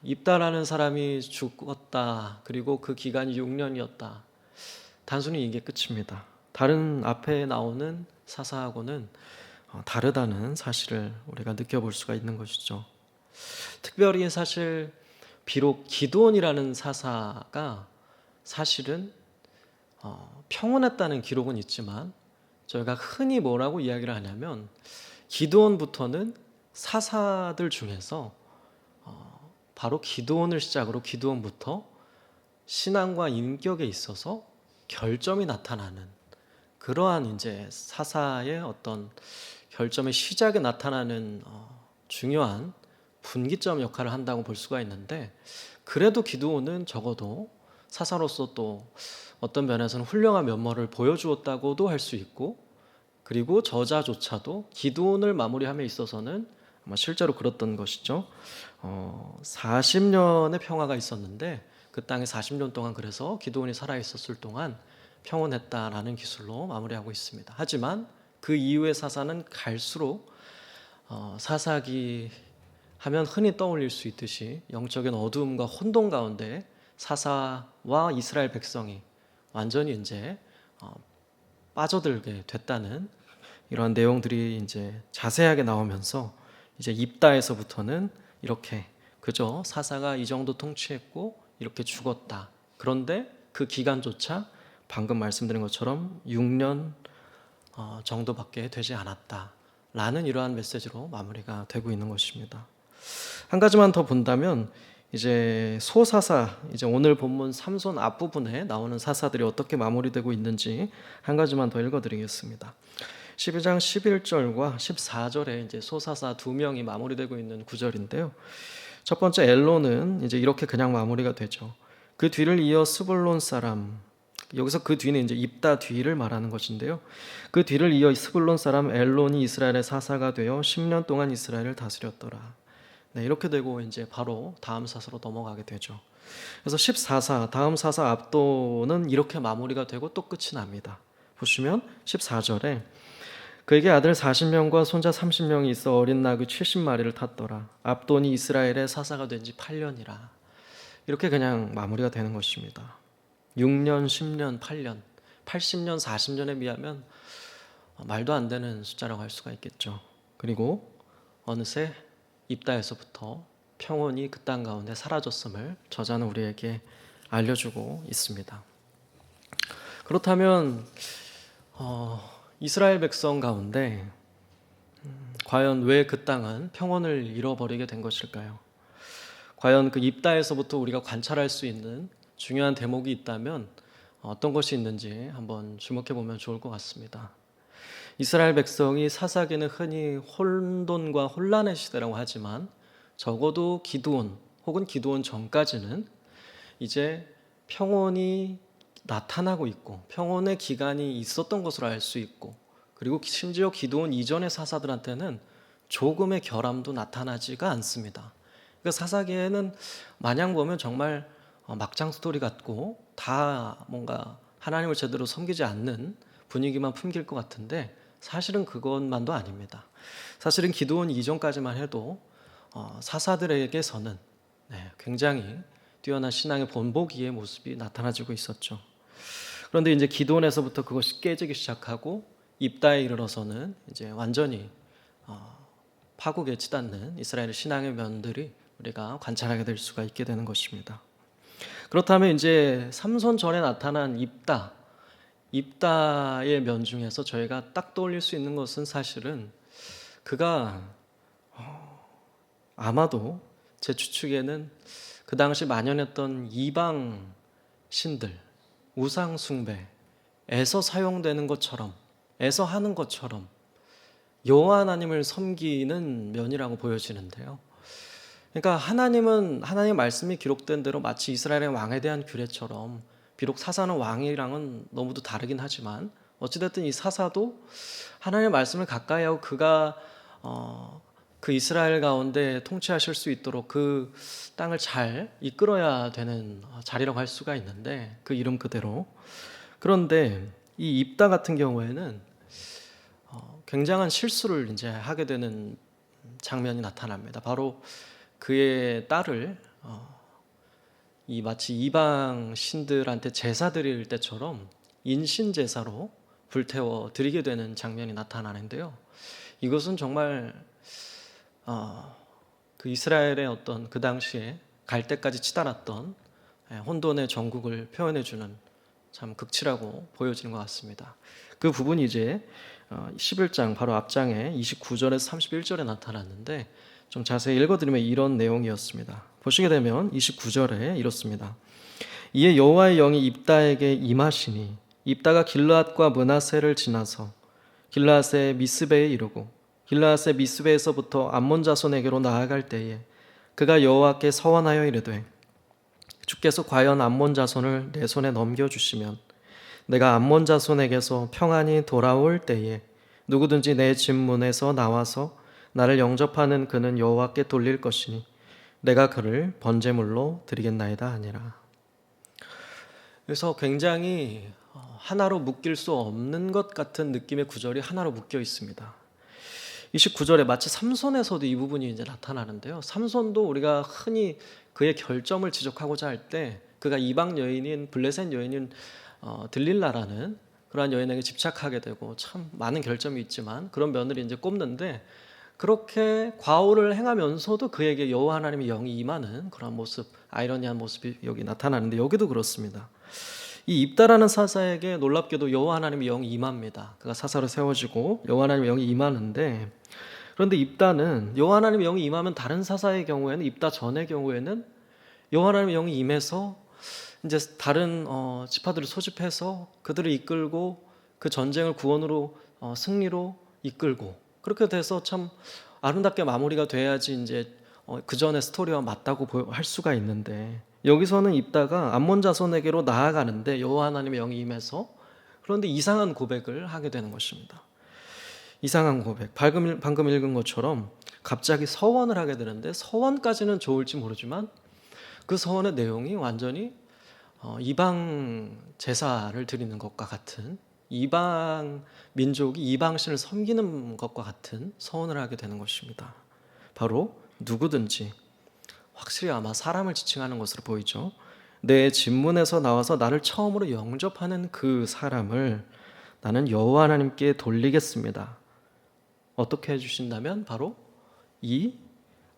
입다라는 사람이 죽었다. 그리고 그 기간이 6년이었다. 단순히 이게 끝입니다. 다른 앞에 나오는 사사하고는 다르다는 사실을 우리가 느껴볼 수가 있는 것이죠. 특별히 사실 비록 기드온이라는 사사가 사실은 평온했다는 기록은 있지만 저희가 흔히 뭐라고 이야기를 하냐면 기드온부터는 사사들 중에서 바로 기드온을 시작으로 기드온부터 신앙과 인격에 있어서 결점이 나타나는 그러한 이제 사사의 어떤 결점의 시작에 나타나는 중요한 분기점 역할을 한다고 볼 수가 있는데, 그래도 기드온은 적어도 사사로서 또 어떤 면에서는 훌륭한 면모를 보여주었다고도 할 수 있고, 그리고 저자조차도 기드온을 마무리함에 있어서는 아마 실제로 그랬던 것이죠. 40년의 평화가 있었는데 그 땅에 40년 동안 그래서 기드온이 살아있었을 동안 평온했다라는 기술로 마무리하고 있습니다. 하지만 그 이후의 사사는 갈수록 사사기 하면 흔히 떠올릴 수 있듯이 영적인 어두움과 혼돈 가운데 사사와 이스라엘 백성이 완전히 이제 빠져들게 됐다는 이러한 내용들이 이제 자세하게 나오면서 이제 입다에서부터는 이렇게 그저 사사가 이 정도 통치했고 이렇게 죽었다. 그런데 그 기간조차 방금 말씀드린 것처럼 6년 정도밖에 되지 않았다라는 이러한 메시지로 마무리가 되고 있는 것입니다. 한 가지만 더 본다면 이제 소사사, 이제 오늘 본문 삼손 앞부분에 나오는 사사들이 어떻게 마무리되고 있는지 한 가지만 더 읽어드리겠습니다. 12장 11절과 14절에 이제 소사사 2명이 마무리되고 있는 구절인데요. 첫 번째 엘론은 이제 이렇게 그냥 마무리가 되죠. 그 뒤를 이어 스불론 사람, 여기서 그 뒤는 이제 입다 뒤를 말하는 것인데요. 그 뒤를 이어 스불론 사람 엘론이 이스라엘의 사사가 되어 10년 동안 이스라엘을 다스렸더라. 네, 이렇게 되고 이제 바로 다음 사사로 넘어가게 되죠. 그래서 14사, 다음 사사 압도는 이렇게 마무리가 되고 또 끝이 납니다. 보시면 14절에 그에게 아들 40명과 손자 30명이 있어 어린 나귀 70마리를 탔더라. 압돈이 이스라엘의 사사가 된 지 8년이라. 이렇게 그냥 마무리가 되는 것입니다. 6년, 10년, 8년, 80년, 40년에 비하면 말도 안 되는 숫자라고 할 수가 있겠죠. 그리고 어느새 입다에서부터 평온이 그 땅 가운데 사라졌음을 저자는 우리에게 알려주고 있습니다. 그렇다면 이스라엘 백성 가운데 과연 왜 그 땅은 평온을 잃어버리게 된 것일까요? 과연 그 입다에서부터 우리가 관찰할 수 있는 중요한 대목이 있다면 어떤 것이 있는지 한번 주목해 보면 좋을 것 같습니다. 이스라엘 백성이 사사기는 흔히 혼돈과 혼란의 시대라고 하지만 적어도 기드온 혹은 기드온 전까지는 이제 평온이 나타나고 있고 평온의 기간이 있었던 것으로 알 수 있고, 그리고 심지어 기드온 이전의 사사들한테는 조금의 결함도 나타나지가 않습니다. 그러니까 사사기에는 마냥 보면 정말 막장 스토리 같고 다 뭔가 하나님을 제대로 섬기지 않는 분위기만 풍길 것 같은데 사실은 그것만도 아닙니다. 사실은 기드온 이전까지만 해도 사사들에게서는 굉장히 뛰어난 신앙의 본보기의 모습이 나타나지고 있었죠. 그런데 이제 기드온에서부터 그것이 깨지기 시작하고 입다에 이르러서는 이제 완전히 파국에 치닫는 이스라엘의 신앙의 면들이 우리가 관찰하게 될 수가 있게 되는 것입니다. 그렇다면 이제 삼손 전에 나타난 입다의 면 중에서 저희가 딱 떠올릴 수 있는 것은 사실은 그가 아마도 제 추측에는 그 당시 만연했던 이방 신들, 우상 숭배에서 사용되는 것처럼, 에서 하는 것처럼 여호와 하나님을 섬기는 면이라고 보여지는데요. 그러니까 하나님의 말씀이 기록된 대로 마치 이스라엘의 왕에 대한 규례처럼, 비록 사사는 왕이랑은 너무도 다르긴 하지만 어찌됐든 이 사사도 하나님의 말씀을 가까이 하고 그가 그 이스라엘 가운데 통치하실 수 있도록 그 땅을 잘 이끌어야 되는 자리라고 할 수가 있는데, 그 이름 그대로. 그런데 이 입다 같은 경우에는 굉장한 실수를 이제 하게 되는 장면이 나타납니다. 바로 그의 딸을 이 마치 이방 신들한테 제사 드릴 때처럼 인신 제사로 불태워 드리게 되는 장면이 나타나는데요. 이것은 정말 그 이스라엘의 어떤 그 당시에 갈 때까지 치달았던 혼돈의 정국을 표현해주는 참 극치라고 보여지는 것 같습니다. 그 부분이 이제 11장 바로 앞장에 29절에서 31절에 나타났는데 좀 자세히 읽어드리면 이런 내용이었습니다. 보시게 되면 29절에 이렇습니다. 이에 여호와의 영이 입다에게 임하시니 입다가 길르앗과 므낫세를 지나서 길르앗의 미스베에 이르고 길르앗의 미스베에서부터 암몬 자손에게로 나아갈 때에 그가 여호와께 서원하여 이르되 주께서 과연 암몬 자손을 내 손에 넘겨주시면 내가 암몬 자손에게서 평안히 돌아올 때에 누구든지 내 집문에서 나와서 나를 영접하는 그는 여호와께 돌릴 것이니 내가 그를 번제물로 드리겠나이다 하니라. 그래서 굉장히 하나로 묶일 수 없는 것 같은 느낌의 구절이 하나로 묶여 있습니다. 29절에 마치 삼손에서도 이 부분이 이제 나타나는데요. 삼손도 우리가 흔히 그의 결점을 지적하고자 할 때 그가 이방 여인인 블레셋 여인인 들릴라라는 그러한 여인에게 집착하게 되고 참 많은 결점이 있지만 그런 면을 이제 꼽는데 그렇게 과오를 행하면서도 그에게 여호와 하나님의 영이 임하는 그런 모습, 아이러니한 모습이 여기 나타나는데 여기도 그렇습니다. 이 입다라는 사사에게 놀랍게도 여호와 하나님의 영이 임합니다. 그가 사사로 세워지고 여호와 하나님의 영이 임하는데 그런데 입다는 여호와 하나님의 영이 임하면 다른 사사의 경우에는 입다 전의 경우에는 여호와 하나님의 영이 임해서 이제 다른 지파들을 소집해서 그들을 이끌고 그 전쟁을 구원으로 승리로 이끌고 그렇게 돼서 참 아름답게 마무리가 돼야지 이제 그 전의 스토리와 맞다고 할 수가 있는데 여기서는 입다가 암몬 자손에게로 나아가는데 여호와 하나님의 영이 임해서 그런데 이상한 고백을 하게 되는 것입니다. 이상한 고백. 방금 읽은 것처럼 갑자기 서원을 하게 되는데 서원까지는 좋을지 모르지만 그 서원의 내용이 완전히 이방 제사를 드리는 것과 같은 이방 민족이 이방신을 섬기는 것과 같은 서원을 하게 되는 것입니다. 바로 누구든지 확실히 아마 사람을 지칭하는 것으로 보이죠. 내 집문에서 나와서 나를 처음으로 영접하는 그 사람을 나는 여호와 하나님께 돌리겠습니다. 어떻게 해주신다면 바로 이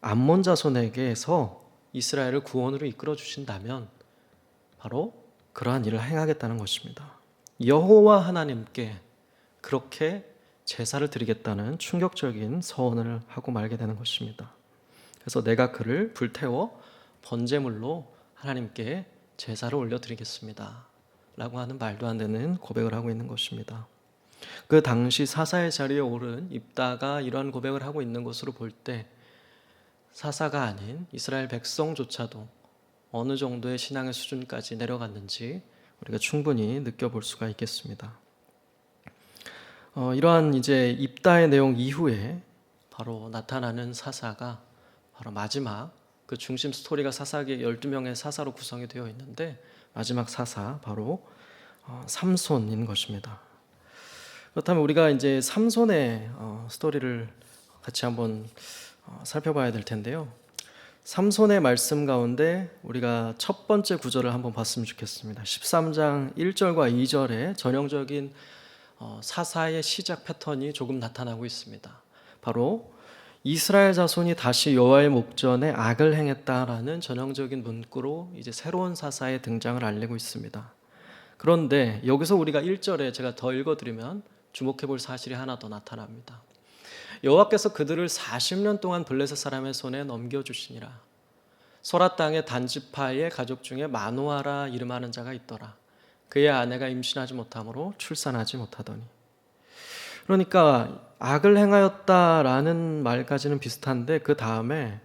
암몬 자손에게서 이스라엘을 구원으로 이끌어 주신다면 바로 그러한 일을 행하겠다는 것입니다. 여호와 하나님께 그렇게 제사를 드리겠다는 충격적인 서원을 하고 말게 되는 것입니다. 그래서 내가 그를 불태워 번제물로 하나님께 제사를 올려드리겠습니다 라고 하는 말도 안 되는 고백을 하고 있는 것입니다. 그 당시 사사의 자리에 오른 입다가 이러한 고백을 하고 있는 것으로 볼 때 사사가 아닌 이스라엘 백성조차도 어느 정도의 신앙의 수준까지 내려갔는지 우리가 충분히 느껴볼 수가 있겠습니다. 이러한 이제 입다의 내용 이후에 바로 나타나는 사사가 바로 마지막 그 중심 스토리가 사사기에 12명의 사사로 구성이 되어 있는데 마지막 사사 바로 삼손인 것입니다. 그렇다면 우리가 이제 삼손의 스토리를 같이 한번 살펴봐야 될 텐데요. 삼손의 말씀 가운데 우리가 첫 번째 구절을 한번 봤으면 좋겠습니다. 13장 1절과 2절에 전형적인 사사의 시작 패턴이 조금 나타나고 있습니다. 바로 이스라엘 자손이 다시 여호와의 목전에 악을 행했다라는 전형적인 문구로 이제 새로운 사사의 등장을 알리고 있습니다. 그런데 여기서 우리가 1절에 제가 더 읽어드리면 주목해 볼 사실이 하나 더 나타납니다. 여호와께서 그들을 40년 동안 블레셋 사람의 손에 넘겨주시니라. 소라 땅의 단지파의 가족 중에 마노아라 이름하는 자가 있더라. 그의 아내가 임신하지 못하므로 출산하지 못하더니. 그러니까 악을 행하였다라는 말까지는 비슷한데 그 다음에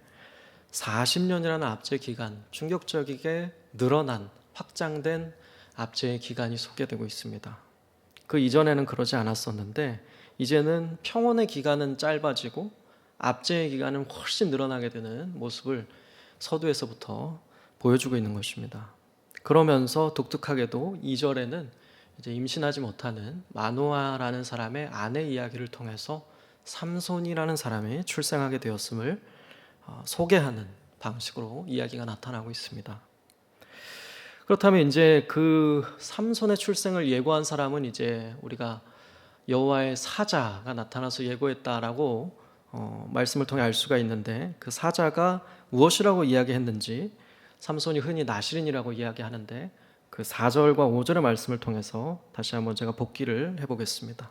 40년이라는 압제 기간, 충격적이게 늘어난 확장된 압제의 기간이 소개되고 있습니다. 그 이전에는 그러지 않았었는데 이제는 평온의 기간은 짧아지고 압제의 기간은 훨씬 늘어나게 되는 모습을 서두에서부터 보여주고 있는 것입니다. 그러면서 독특하게도 2절에는 이제 임신하지 못하는 마노아라는 사람의 아내 이야기를 통해서 삼손이라는 사람이 출생하게 되었음을 소개하는 방식으로 이야기가 나타나고 있습니다. 그렇다면 이제 그 삼손의 출생을 예고한 사람은 이제 우리가 여호와의 사자가 나타나서 예고했다라고 말씀을 통해 알 수가 있는데 그 사자가 무엇이라고 이야기했는지 삼손이 흔히 나실인이라고 이야기하는데 그 4절과 5절의 말씀을 통해서 다시 한번 제가 복기를 해보겠습니다.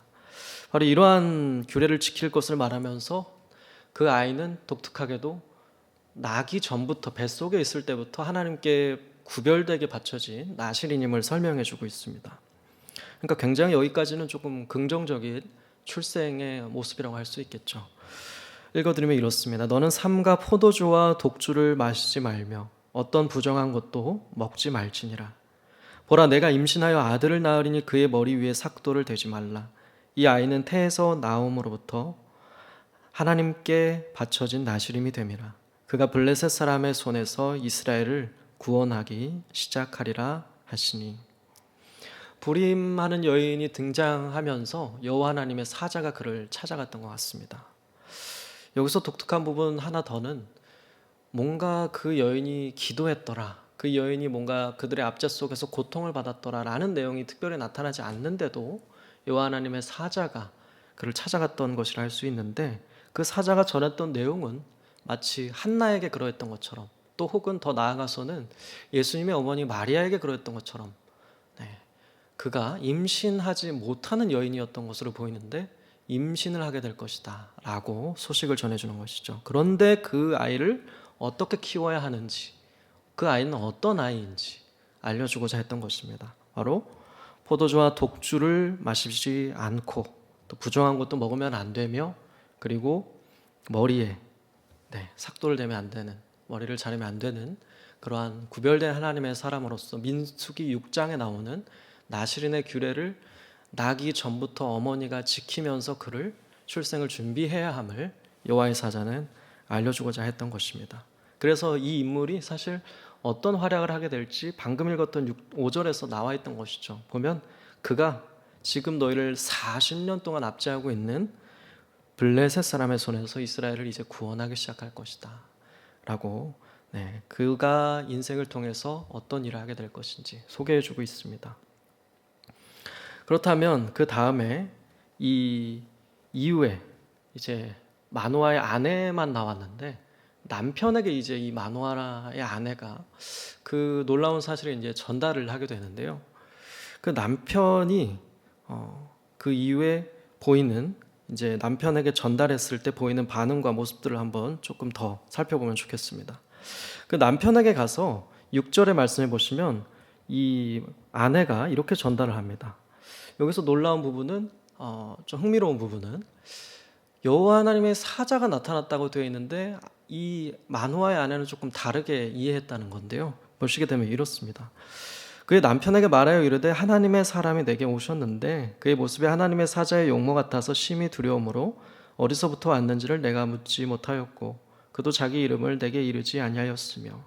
바로 이러한 규례를 지킬 것을 말하면서 그 아이는 독특하게도 나기 전부터, 뱃속에 있을 때부터 하나님께 구별되게 바쳐진 나실인임을 설명해 주고 있습니다. 그러니까 굉장히 여기까지는 조금 긍정적인 출생의 모습이라고 할 수 있겠죠. 읽어드리면 이렇습니다. 너는 삼가 포도주와 독주를 마시지 말며 어떤 부정한 것도 먹지 말지니라. 보라, 내가 임신하여 아들을 낳으리니 그의 머리 위에 삭도를 대지 말라. 이 아이는 태에서 나옴으로부터 하나님께 바쳐진 나실임이 됨이라. 그가 블레셋 사람의 손에서 이스라엘을 구원하기 시작하리라 하시니. 불임하는 여인이 등장하면서 여호와 하나님의 사자가 그를 찾아갔던 것 같습니다. 여기서 독특한 부분 하나 더는 뭔가 그 여인이 기도했더라, 그 여인이 뭔가 그들의 압제 속에서 고통을 받았더라 라는 내용이 특별히 나타나지 않는데도 여호와 하나님의 사자가 그를 찾아갔던 것이라 할 수 있는데, 그 사자가 전했던 내용은 마치 한나에게 그러했던 것처럼, 또 혹은 더 나아가서는 예수님의 어머니 마리아에게 그러했던 것처럼 그가 임신하지 못하는 여인이었던 것으로 보이는데 임신을 하게 될 것이다 라고 소식을 전해주는 것이죠. 그런데 그 아이를 어떻게 키워야 하는지, 그 아이는 어떤 아이인지 알려주고자 했던 것입니다. 바로 포도주와 독주를 마시지 않고 또 부정한 것도 먹으면 안 되며, 그리고 머리에 삭도를 대면 안 되는, 머리를 자르면 안 되는 그러한 구별된 하나님의 사람으로서 민수기 6장에 나오는 나실인의 규례를 나기 전부터 어머니가 지키면서 그를 출생을 준비해야 함을 여호와의 사자는 알려주고자 했던 것입니다. 그래서 이 인물이 사실 어떤 활약을 하게 될지 방금 읽었던 5절에서 나와 있던 것이죠. 보면 그가 지금 너희를 40년 동안 압제하고 있는 블레셋 사람의 손에서 이스라엘을 이제 구원하기 시작할 것이다 라고 그가 인생을 통해서 어떤 일을 하게 될 것인지 소개해주고 있습니다. 그렇다면 그 다음에 이 이후에 이제 마노아의 아내만 나왔는데, 남편에게 이제 이 마노아의 아내가 그 놀라운 사실을 이제 전달을 하게 되는데요. 그 남편이 그 이후에 보이는, 이제 남편에게 전달했을 때 보이는 반응과 모습들을 한번 조금 더 살펴보면 좋겠습니다. 그 남편에게 가서 6절의 말씀해 보시면 이 아내가 이렇게 전달을 합니다. 여기서 놀라운 부분은 좀 흥미로운 부분은 여호와 하나님의 사자가 나타났다고 되어 있는데 이 마노아의 아내는 조금 다르게 이해했다는 건데요. 보시게 되면 이렇습니다. 그의 남편에게 말하여 이르되 하나님의 사람이 내게 오셨는데 그의 모습이 하나님의 사자의 용모 같아서 심히 두려움으로 어디서부터 왔는지를 내가 묻지 못하였고 그도 자기 이름을 내게 이르지 아니하였으며.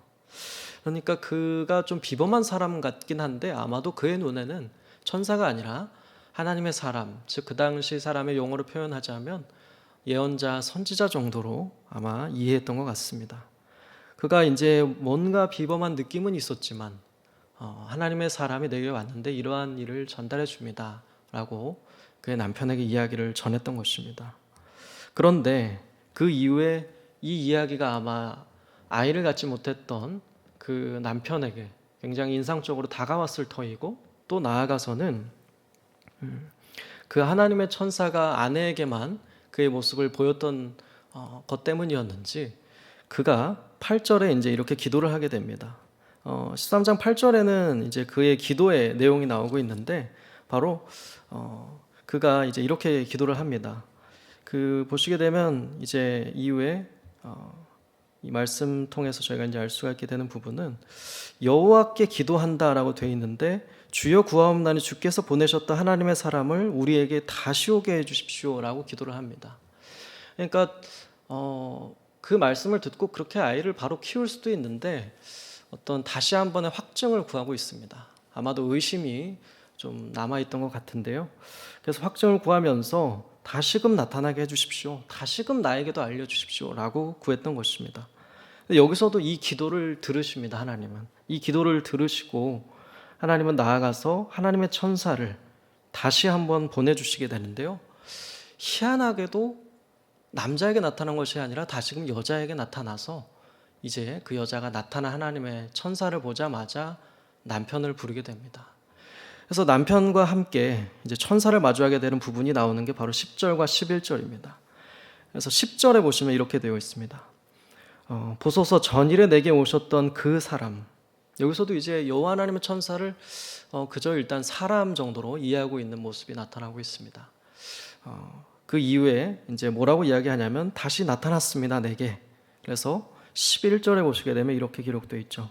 그러니까 그가 좀 비범한 사람 같긴 한데 아마도 그의 눈에는 천사가 아니라 하나님의 사람, 즉 그 당시 사람의 용어로 표현하자면 예언자, 선지자 정도로 아마 이해했던 것 같습니다. 그가 이제 뭔가 비범한 느낌은 있었지만 하나님의 사람이 내게 왔는데 이러한 일을 전달해 줍니다 라고 그의 남편에게 이야기를 전했던 것입니다. 그런데 그 이후에 이 이야기가 아마 아이를 갖지 못했던 그 남편에게 굉장히 인상적으로 다가왔을 터이고, 또 나아가서는 그 하나님의 천사가 아내에게만 그의 모습을 보였던 것 때문이었는지 그가 8절에 이제 이렇게 기도를 하게 됩니다. 13장 8절에는 이제 그의 기도의 내용이 나오고 있는데 바로 그가 이제 이렇게 기도를 합니다. 그 보시게 되면 이제 이후에 이 말씀 통해서 저희가 이제 알 수가 있게 되는 부분은 여호와께 기도한다라고 되어 있는데 주여 구하옵나니 주께서 보내셨던 하나님의 사람을 우리에게 다시 오게 해주십시오라고 기도를 합니다. 그러니까 그 말씀을 듣고 그렇게 아이를 바로 키울 수도 있는데 어떤 다시 한 번의 확증을 구하고 있습니다. 아마도 의심이 좀 남아있던 것 같은데요. 그래서 확증을 구하면서 다시금 나타나게 해주십시오. 다시금 나에게도 알려주십시오 라고 구했던 것입니다. 여기서도 이 기도를 들으십니다. 하나님은 이 기도를 들으시고 하나님은 나아가서 하나님의 천사를 다시 한번 보내주시게 되는데요. 희한하게도 남자에게 나타난 것이 아니라 다시금 여자에게 나타나서 이제 그 여자가 나타난 하나님의 천사를 보자마자 남편을 부르게 됩니다. 그래서 남편과 함께 이제 천사를 마주하게 되는 부분이 나오는 게 바로 10절과 11절입니다. 그래서 10절에 보시면 이렇게 되어 있습니다. 보소서 전일에 내게 오셨던 그 사람. 여기서도 이제 여호와 하나님의 천사를 그저 일단 사람 정도로 이해하고 있는 모습이 나타나고 있습니다. 그 이후에 이제 뭐라고 이야기하냐면 다시 나타났습니다, 내게. 그래서 11절에 보시게 되면 이렇게 기록되어 있죠.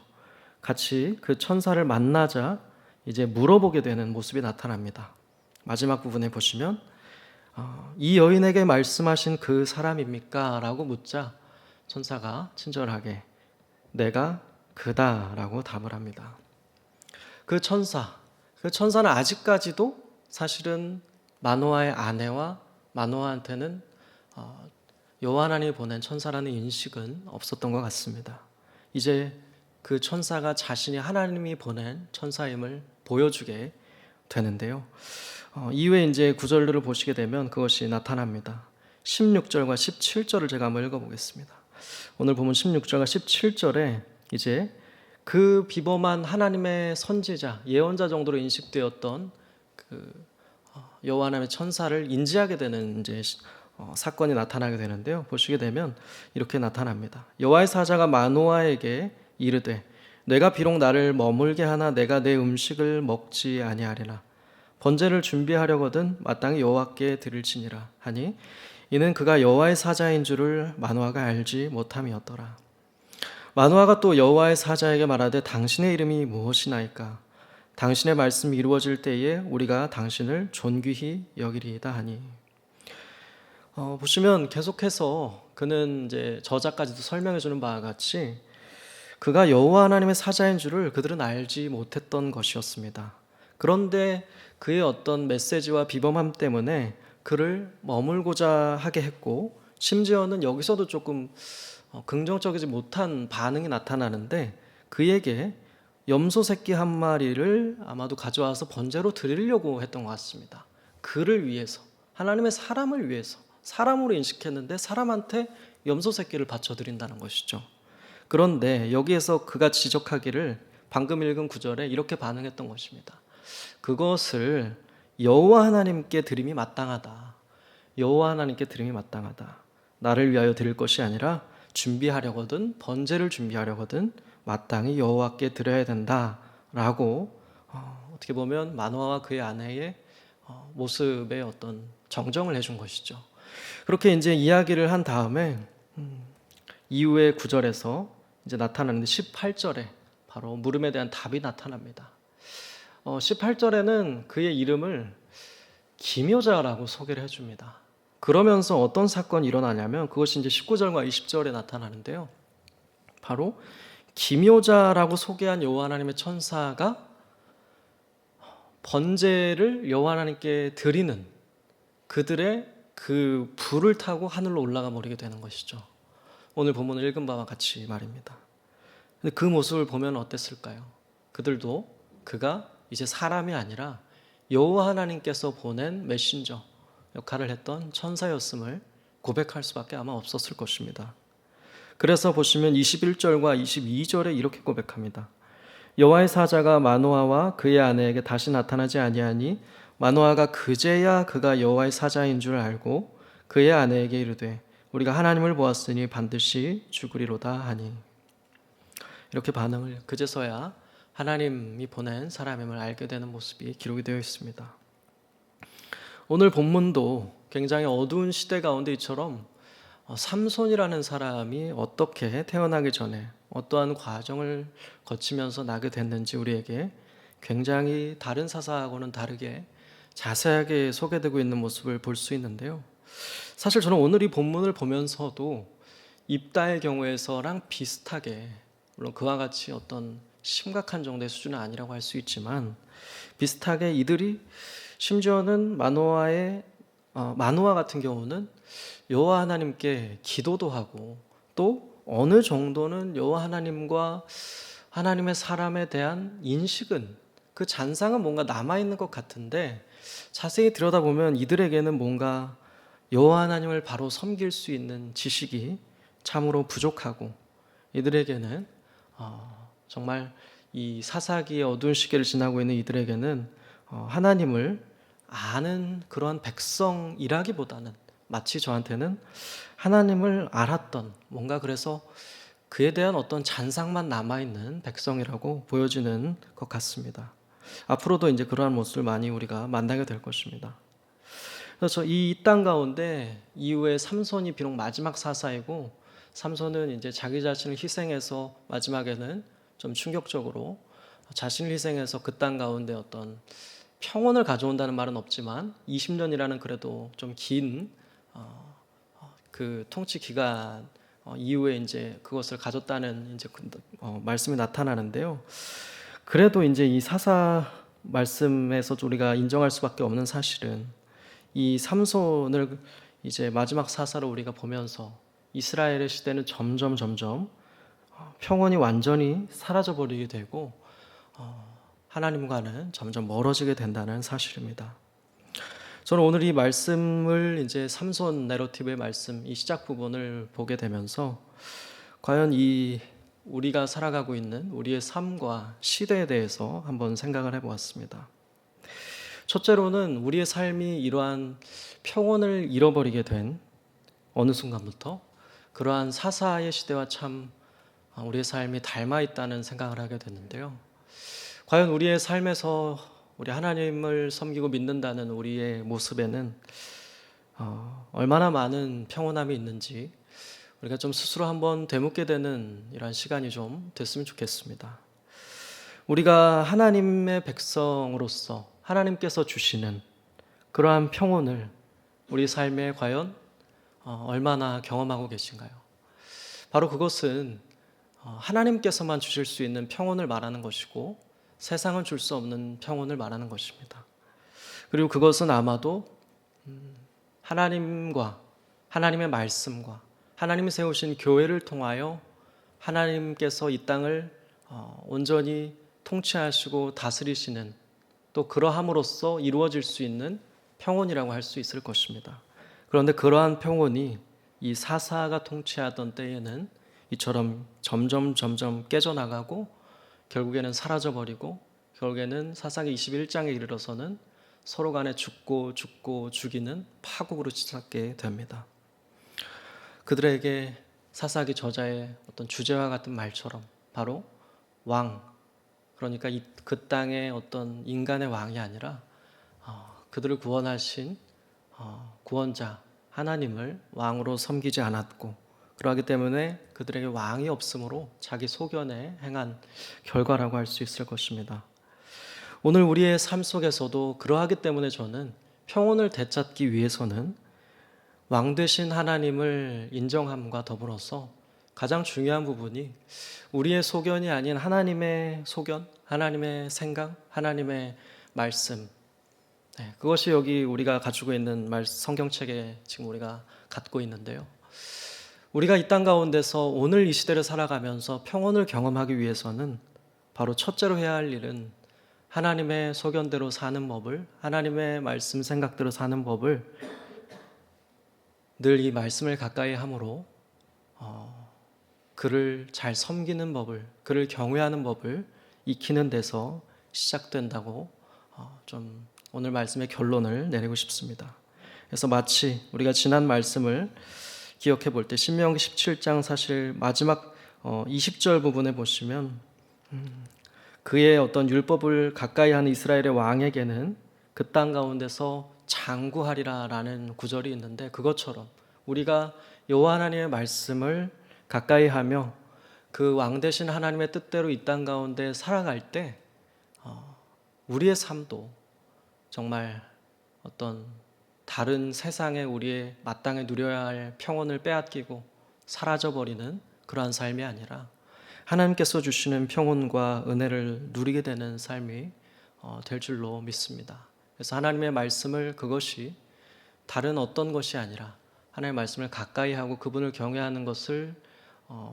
같이 그 천사를 만나자 이제 물어보게 되는 모습이 나타납니다. 마지막 부분에 보시면 이 여인에게 말씀하신 그 사람입니까? 라고 묻자 천사가 친절하게 내가 그다라고 답을 합니다. 그 천사는 아직까지도 사실은 마노아의 아내와 마노아한테는 여호와 하나님이 보낸 천사라는 인식은 없었던 것 같습니다. 이제 그 천사가 자신이 하나님이 보낸 천사임을 보여주게 되는데요. 이후에 이제 구절들을 보시게 되면 그것이 나타납니다. 16절과 17절을 제가 한번 읽어보겠습니다. 오늘 보면 16절과 17절에 이제 그 비범한 하나님의 선지자, 예언자 정도로 인식되었던 그 여호와 하나님의 천사를 인지하게 되는 이제 사건이 나타나게 되는데요. 보시게 되면 이렇게 나타납니다. 여호와의 사자가 마노아에게 이르되 내가 비록 나를 머물게 하나 내가 내 음식을 먹지 아니하리라. 번제를 준비하려거든 마땅히 여호와께 드릴지니라 하니 이는 그가 여호와의 사자인 줄을 마노아가 알지 못함이었더라. 마노아가 또 여호와의 사자에게 말하되 당신의 이름이 무엇이나이까? 당신의 말씀이 이루어질 때에 우리가 당신을 존귀히 여기리이다 하니. 보시면 계속해서 그는 이제 저자까지도 설명해 주는 바와 같이 그가 여호와 하나님의 사자인 줄을 그들은 알지 못했던 것이었습니다. 그런데 그의 어떤 메시지와 비범함 때문에 그를 머물고자 하게 했고 심지어는 여기서도 조금 긍정적이지 못한 반응이 나타나는데 그에게 염소 새끼 한 마리를 아마도 가져와서 번제로 드리려고 했던 것 같습니다. 그를 위해서, 하나님의 사람을 위해서, 사람으로 인식했는데 사람한테 염소 새끼를 바쳐드린다는 것이죠. 그런데 여기에서 그가 지적하기를 방금 읽은 구절에 이렇게 반응했던 것입니다. 그것을 여호와 하나님께 드림이 마땅하다. 여호와 하나님께 드림이 마땅하다. 나를 위하여 드릴 것이 아니라 준비하려거든, 번제를 준비하려거든 마땅히 여호와께 드려야 된다라고 어떻게 보면 마노아와 그의 아내의 모습의 어떤 정정을 해준 것이죠. 그렇게 이제 이야기를 한 다음에 이후의 구절에서 이제 나타나는데 18절에 바로 물음에 대한 답이 나타납니다. 18절에는 그의 이름을 기묘자라고 소개를 해줍니다. 그러면서 어떤 사건이 일어나냐면 그것이 이제 19절과 20절에 나타나는데요. 바로 기묘자라고 소개한 여호와 하나님의 천사가 번제를 여호와 하나님께 드리는 그들의 그 불을 타고 하늘로 올라가 버리게 되는 것이죠. 오늘 본문을 읽은 바와 같이 말입니다. 근데 그 모습을 보면 어땠을까요? 그들도 그가 이제 사람이 아니라 여호와 하나님께서 보낸 메신저 역할을 했던 천사였음을 고백할 수밖에 아마 없었을 것입니다. 그래서 보시면 21절과 22절에 이렇게 고백합니다. 여호와의 사자가 마노아와 그의 아내에게 다시 나타나지 아니하니 마노아가 그제야 그가 여호와의 사자인 줄 알고 그의 아내에게 이르되 우리가 하나님을 보았으니 반드시 죽으리로다 하니. 이렇게 반응을 그제서야 하나님이 보낸 사람임을 알게 되는 모습이 기록이 되어 있습니다. 오늘 본문도 굉장히 어두운 시대 가운데 이처럼 삼손이라는 사람이 어떻게 태어나기 전에 어떠한 과정을 거치면서 나게 됐는지 우리에게 굉장히 다른 사사하고는 다르게 자세하게 소개되고 있는 모습을 볼 수 있는데요. 사실 저는 오늘 이 본문을 보면서도 입다의 경우에서랑 비슷하게, 물론 그와 같이 어떤 심각한 정도의 수준은 아니라고 할 수 있지만 비슷하게 이들이 심지어는 마노아 같은 경우는 여호와 하나님께 기도도 하고 또 어느 정도는 여호와 하나님과 하나님의 사람에 대한 인식은, 그 잔상은 뭔가 남아있는 것 같은데 자세히 들여다보면 이들에게는 뭔가 여호와 하나님을 바로 섬길 수 있는 지식이 참으로 부족하고 이들에게는 정말 이 사사기의 어두운 시기를 지나고 있는 이들에게는 하나님을 아는 그러한 백성이라기보다는 마치 저한테는 하나님을 알았던, 뭔가 그래서 그에 대한 어떤 잔상만 남아있는 백성이라고 보여지는 것 같습니다. 앞으로도 이제 그러한 모습을 많이 우리가 만나게 될 것입니다. 그래서 이 땅 가운데 이후에 삼손이 비록 마지막 사사이고, 삼손은 이제 자기 자신을 희생해서 마지막에는 좀 충격적으로 자신을 희생해서 그 땅 가운데 어떤 평온을 가져온다는 말은 없지만 20년이라는 그래도 좀 긴 그 통치 기간 이후에 이제 그것을 가졌다는 이제 말씀이 나타나는데요. 그래도 이제 이 사사 말씀에서 우리가 인정할 수밖에 없는 사실은 이 삼손을 이제 마지막 사사로 우리가 보면서 이스라엘의 시대는 점점 평온이 완전히 사라져 버리게 되고 하나님과는 점점 멀어지게 된다는 사실입니다. 저는 오늘 이 말씀을 이제 삼손 내러티브의 말씀 이 시작 부분을 보게 되면서 과연 이 우리가 살아가고 있는 우리의 삶과 시대에 대해서 한번 생각을 해보았습니다. 첫째로는 우리의 삶이 이러한 평온을 잃어버리게 된 어느 순간부터 그러한 사사의 시대와 참 우리의 삶이 닮아 있다는 생각을 하게 됐는데요. 과연 우리의 삶에서 우리 하나님을 섬기고 믿는다는 우리의 모습에는 얼마나 많은 평온함이 있는지 우리가 좀 스스로 한번 되묻게 되는 이러한 시간이 좀 됐으면 좋겠습니다. 우리가 하나님의 백성으로서 하나님께서 주시는 그러한 평온을 우리 삶에 과연 얼마나 경험하고 계신가요? 바로 그것은 하나님께서만 주실 수 있는 평온을 말하는 것이고 세상은 줄 수 없는 평온을 말하는 것입니다. 그리고 그것은 아마도 하나님과 하나님의 말씀과 하나님이 세우신 교회를 통하여 하나님께서 이 땅을 온전히 통치하시고 다스리시는 또 그러함으로써 이루어질 수 있는 평온이라고 할 수 있을 것입니다. 그런데 그러한 평온이 이 사사가 통치하던 때에는 이처럼 점점 깨져나가고 결국에는 사라져버리고 결국에는 사사기 21장에 이르러서는 서로 간에 죽고 죽이는 파국으로 시작하게 됩니다. 그들에게 사사기 저자의 어떤 주제와 같은 말처럼 바로 왕, 그러니까 그 땅의 어떤 인간의 왕이 아니라 그들을 구원하신 구원자 하나님을 왕으로 섬기지 않았고 그러하기 때문에 그들에게 왕이 없으므로 자기 소견에 행한 결과라고 할 수 있을 것입니다. 오늘 우리의 삶 속에서도 그러하기 때문에 저는 평온을 되찾기 위해서는 왕 되신 하나님을 인정함과 더불어서 가장 중요한 부분이 우리의 소견이 아닌 하나님의 소견, 하나님의 생각, 하나님의 말씀, 그것이 여기 우리가 가지고 있는 성경책에 지금 우리가 갖고 있는데요. 우리가 이 땅 가운데서 오늘 이 시대를 살아가면서 평온을 경험하기 위해서는 바로 첫째로 해야 할 일은 하나님의 소견대로 사는 법을, 하나님의 말씀 생각대로 사는 법을 늘 이 말씀을 가까이 함으로 그를 잘 섬기는 법을, 그를 경외하는 법을 익히는 데서 시작된다고 좀 오늘 말씀의 결론을 내리고 싶습니다. 그래서 마치 우리가 지난 말씀을 기억해 볼 때 신명기 17장 사실 마지막 20절 부분에 보시면 그의 어떤 율법을 가까이 하는 이스라엘의 왕에게는 그 땅 가운데서 장구하리라라는 구절이 있는데 그것처럼 우리가 여호와 하나님의 말씀을 가까이 하며 그 왕 되신 하나님의 뜻대로 이 땅 가운데 살아갈 때 우리의 삶도 정말 어떤 다른 세상에 우리의 마땅히 누려야 할 평온을 빼앗기고 사라져버리는 그러한 삶이 아니라 하나님께서 주시는 평온과 은혜를 누리게 되는 삶이 될 줄로 믿습니다. 그래서 하나님의 말씀을 그것이 다른 어떤 것이 아니라 하나님의 말씀을 가까이 하고 그분을 경외하는 것을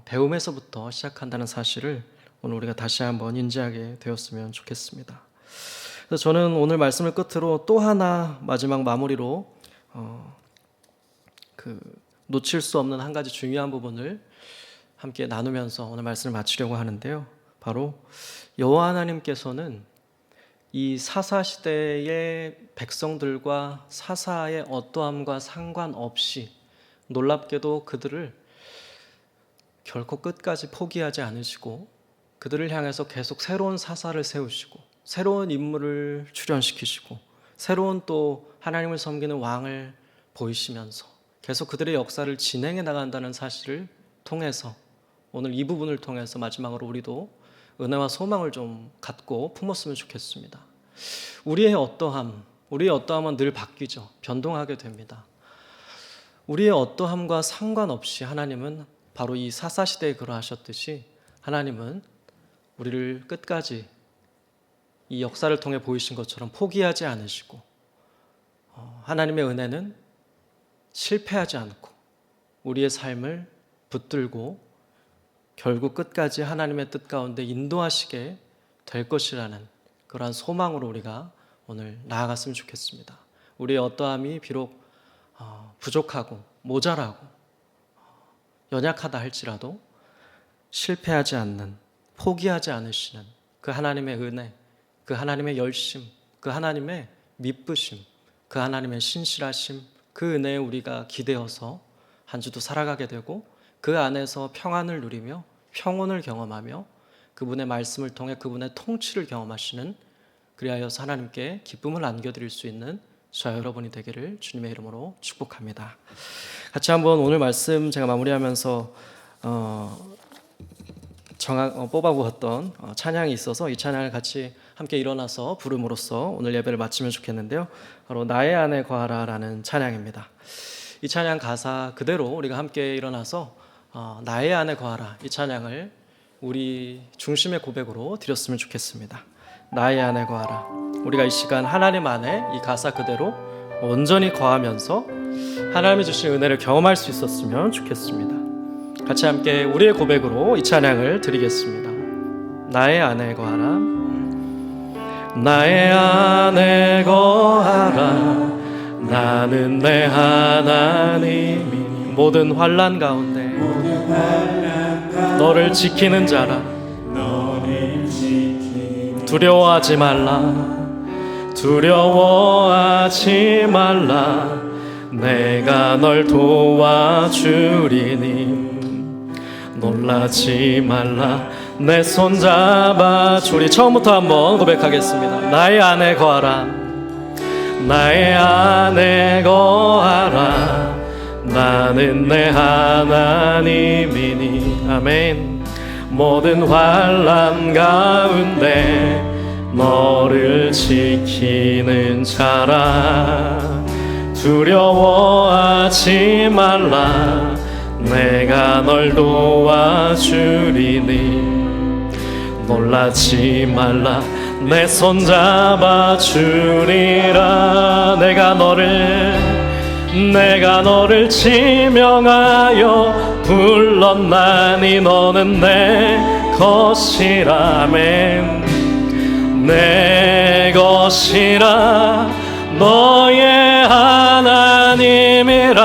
배움에서부터 시작한다는 사실을 오늘 우리가 다시 한번 인지하게 되었으면 좋겠습니다. 그래서 저는 오늘 말씀을 끝으로 또 하나 마지막 마무리로 놓칠 수 없는 한 가지 중요한 부분을 함께 나누면서 오늘 말씀을 마치려고 하는데요. 바로 여호와 하나님께서는 이 사사 시대의 백성들과 사사의 어떠함과 상관없이 놀랍게도 그들을 결코 끝까지 포기하지 않으시고 그들을 향해서 계속 새로운 사사를 세우시고 새로운 인물을 출현시키시고 새로운 또 하나님을 섬기는 왕을 보이시면서 계속 그들의 역사를 진행해 나간다는 사실을 통해서 오늘 이 부분을 통해서 마지막으로 우리도 은혜와 소망을 좀 갖고 품었으면 좋겠습니다. 우리의 어떠함은 늘 바뀌죠. 변동하게 됩니다. 우리의 어떠함과 상관없이 하나님은 바로 이 사사시대에 그러하셨듯이 하나님은 우리를 끝까지 이 역사를 통해 보이신 것처럼 포기하지 않으시고 하나님의 은혜는 실패하지 않고 우리의 삶을 붙들고 결국 끝까지 하나님의 뜻 가운데 인도하시게 될 것이라는 그러한 소망으로 우리가 오늘 나아갔으면 좋겠습니다. 우리의 어떠함이 비록 부족하고 모자라고 연약하다 할지라도 실패하지 않는, 포기하지 않으시는 그 하나님의 은혜, 그 하나님의 열심, 그 하나님의 미쁘심, 그 하나님의 신실하심, 그 은혜에 우리가 기대어서 한 주도 살아가게 되고 그 안에서 평안을 누리며 평온을 경험하며 그분의 말씀을 통해 그분의 통치를 경험하시는, 그리하여서 하나님께 기쁨을 안겨드릴 수 있는 저와 여러분이 되기를 주님의 이름으로 축복합니다. 같이 한번 오늘 말씀 제가 마무리하면서 뽑아보았던 찬양이 있어서 이 찬양을 같이 함께 일어나서 부름으로써 오늘 예배를 마치면 좋겠는데요. 바로 나의 안에 거하라 라는 찬양입니다. 이 찬양 가사 그대로 우리가 함께 일어나서 나의 안에 거하라, 이 찬양을 우리 중심의 고백으로 드렸으면 좋겠습니다. 나의 안에 거하라. 우리가 이 시간 하나님 안에 이 가사 그대로 온전히 거하면서 하나님이 주신 은혜를 경험할 수 있었으면 좋겠습니다. 같이 함께 우리의 고백으로 이 찬양을 드리겠습니다. 나의 안에 거하라. 나의 안에 거하라. 나는 내 하나님이 모든 환난 가운데 너를 지키는 자라. 두려워하지 말라. 두려워하지 말라. 내가 널 도와주리니 놀라지 말라. 내 손 잡아주리. 처음부터 한번 고백하겠습니다. 나의 안에 거하라. 나의 안에 거하라. 나는 내 하나님이니. 아멘. 모든 환난 가운데 너를 지키는 자라. 두려워하지 말라. 내가 널 도와주리니 놀라지 말라. 내 손 잡아주리라. 내가 너를 지명하여 불렀나니 너는 내 것이라. 아멘. 내 것이라. 너의 하나님이라.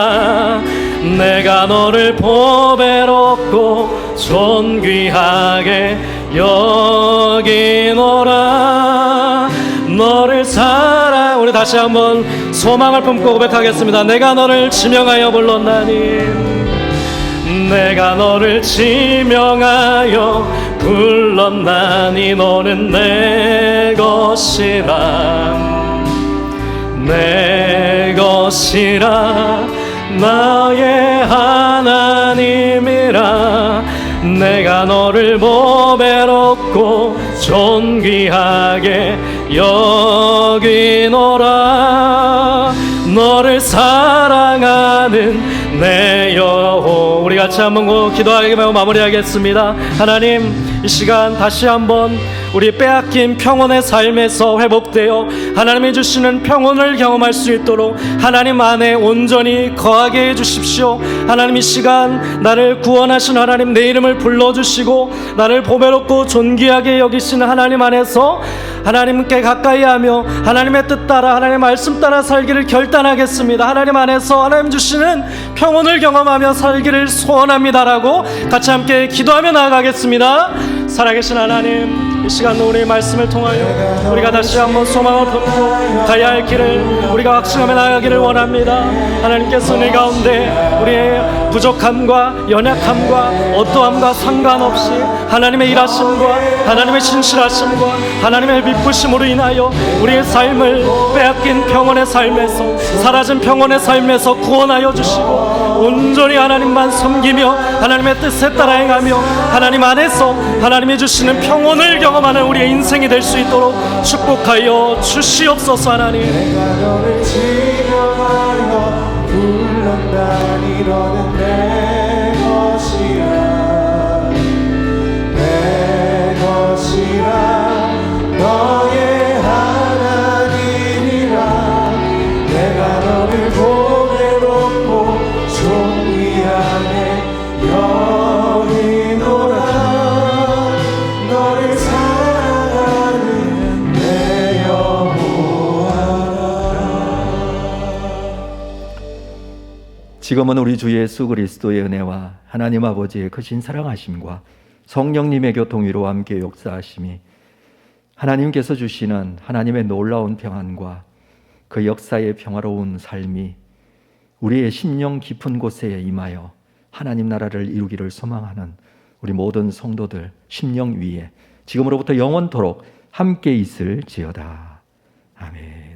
내가 너를 보배롭고 존귀하게 여기노라. 너를 사랑. 우리 다시 한번 소망을 품고 고백하겠습니다. 내가 너를 지명하여 불렀나니. 내가 너를 지명하여 불렀나니 너는 내 것이라. 내 것이라. 나의 하나님이라. 내가 너를 보배롭고 존귀하게 여기노라. 너를 사랑하는 내 여호. 우리 같이 한번 기도하게 마무리하겠습니다. 하나님, 이 시간 다시 한번 우리 빼앗긴 평온의 삶에서 회복되어 하나님이 주시는 평온을 경험할 수 있도록 하나님 안에 온전히 거하게 해주십시오. 하나님, 이 시간 나를 구원하신 하나님, 내 이름을 불러주시고 나를 보배롭고 존귀하게 여기시는 하나님 안에서 하나님께 가까이하며 하나님의 뜻 따라 하나님의 말씀 따라 살기를 결단하겠습니다. 하나님 안에서 하나님 주시는 평온을 경험하며 살기를 소원합니다라고 같이 함께 기도하며 나아가겠습니다. 살아계신 하나님, 이 시간 우리의 말씀을 통하여 우리가 다시 한번 소망을 품고 가야 할 길을 우리가 확증하며 나아가기를 원합니다. 하나님께서 내 가운데 우리의 부족함과 연약함과 어떠함과 상관없이 하나님의 일하심과 하나님의 신실하심과 하나님의 미쁘심으로 인하여 우리의 삶을 빼앗긴 평온의 삶에서, 사라진 평온의 삶에서 구원하여 주시고 온전히 하나님만 섬기며 하나님의 뜻에 따라 행하며 하나님 안에서 하나님이 주시는 평온을 경험하는 우리의 인생이 될 수 있도록 축복하여 주시옵소서. 하나님, 내가 너를 지명하여 불렀다니 너는 내 것이라, 내 것이라, 너의 하나님이라. 내가 너를 보배롭고 존귀 안에 여기노라. 너를 사랑하는 내 지금은 우리 주 예수 그리스도의 은혜와 하나님 아버지의 크신 사랑하심과 성령님의 교통위로와 함께 역사하심이 하나님께서 주시는 하나님의 놀라운 평안과 그 역사의 평화로운 삶이 우리의 심령 깊은 곳에 임하여 하나님 나라를 이루기를 소망하는 우리 모든 성도들 심령 위에 지금으로부터 영원토록 함께 있을지어다. 아멘.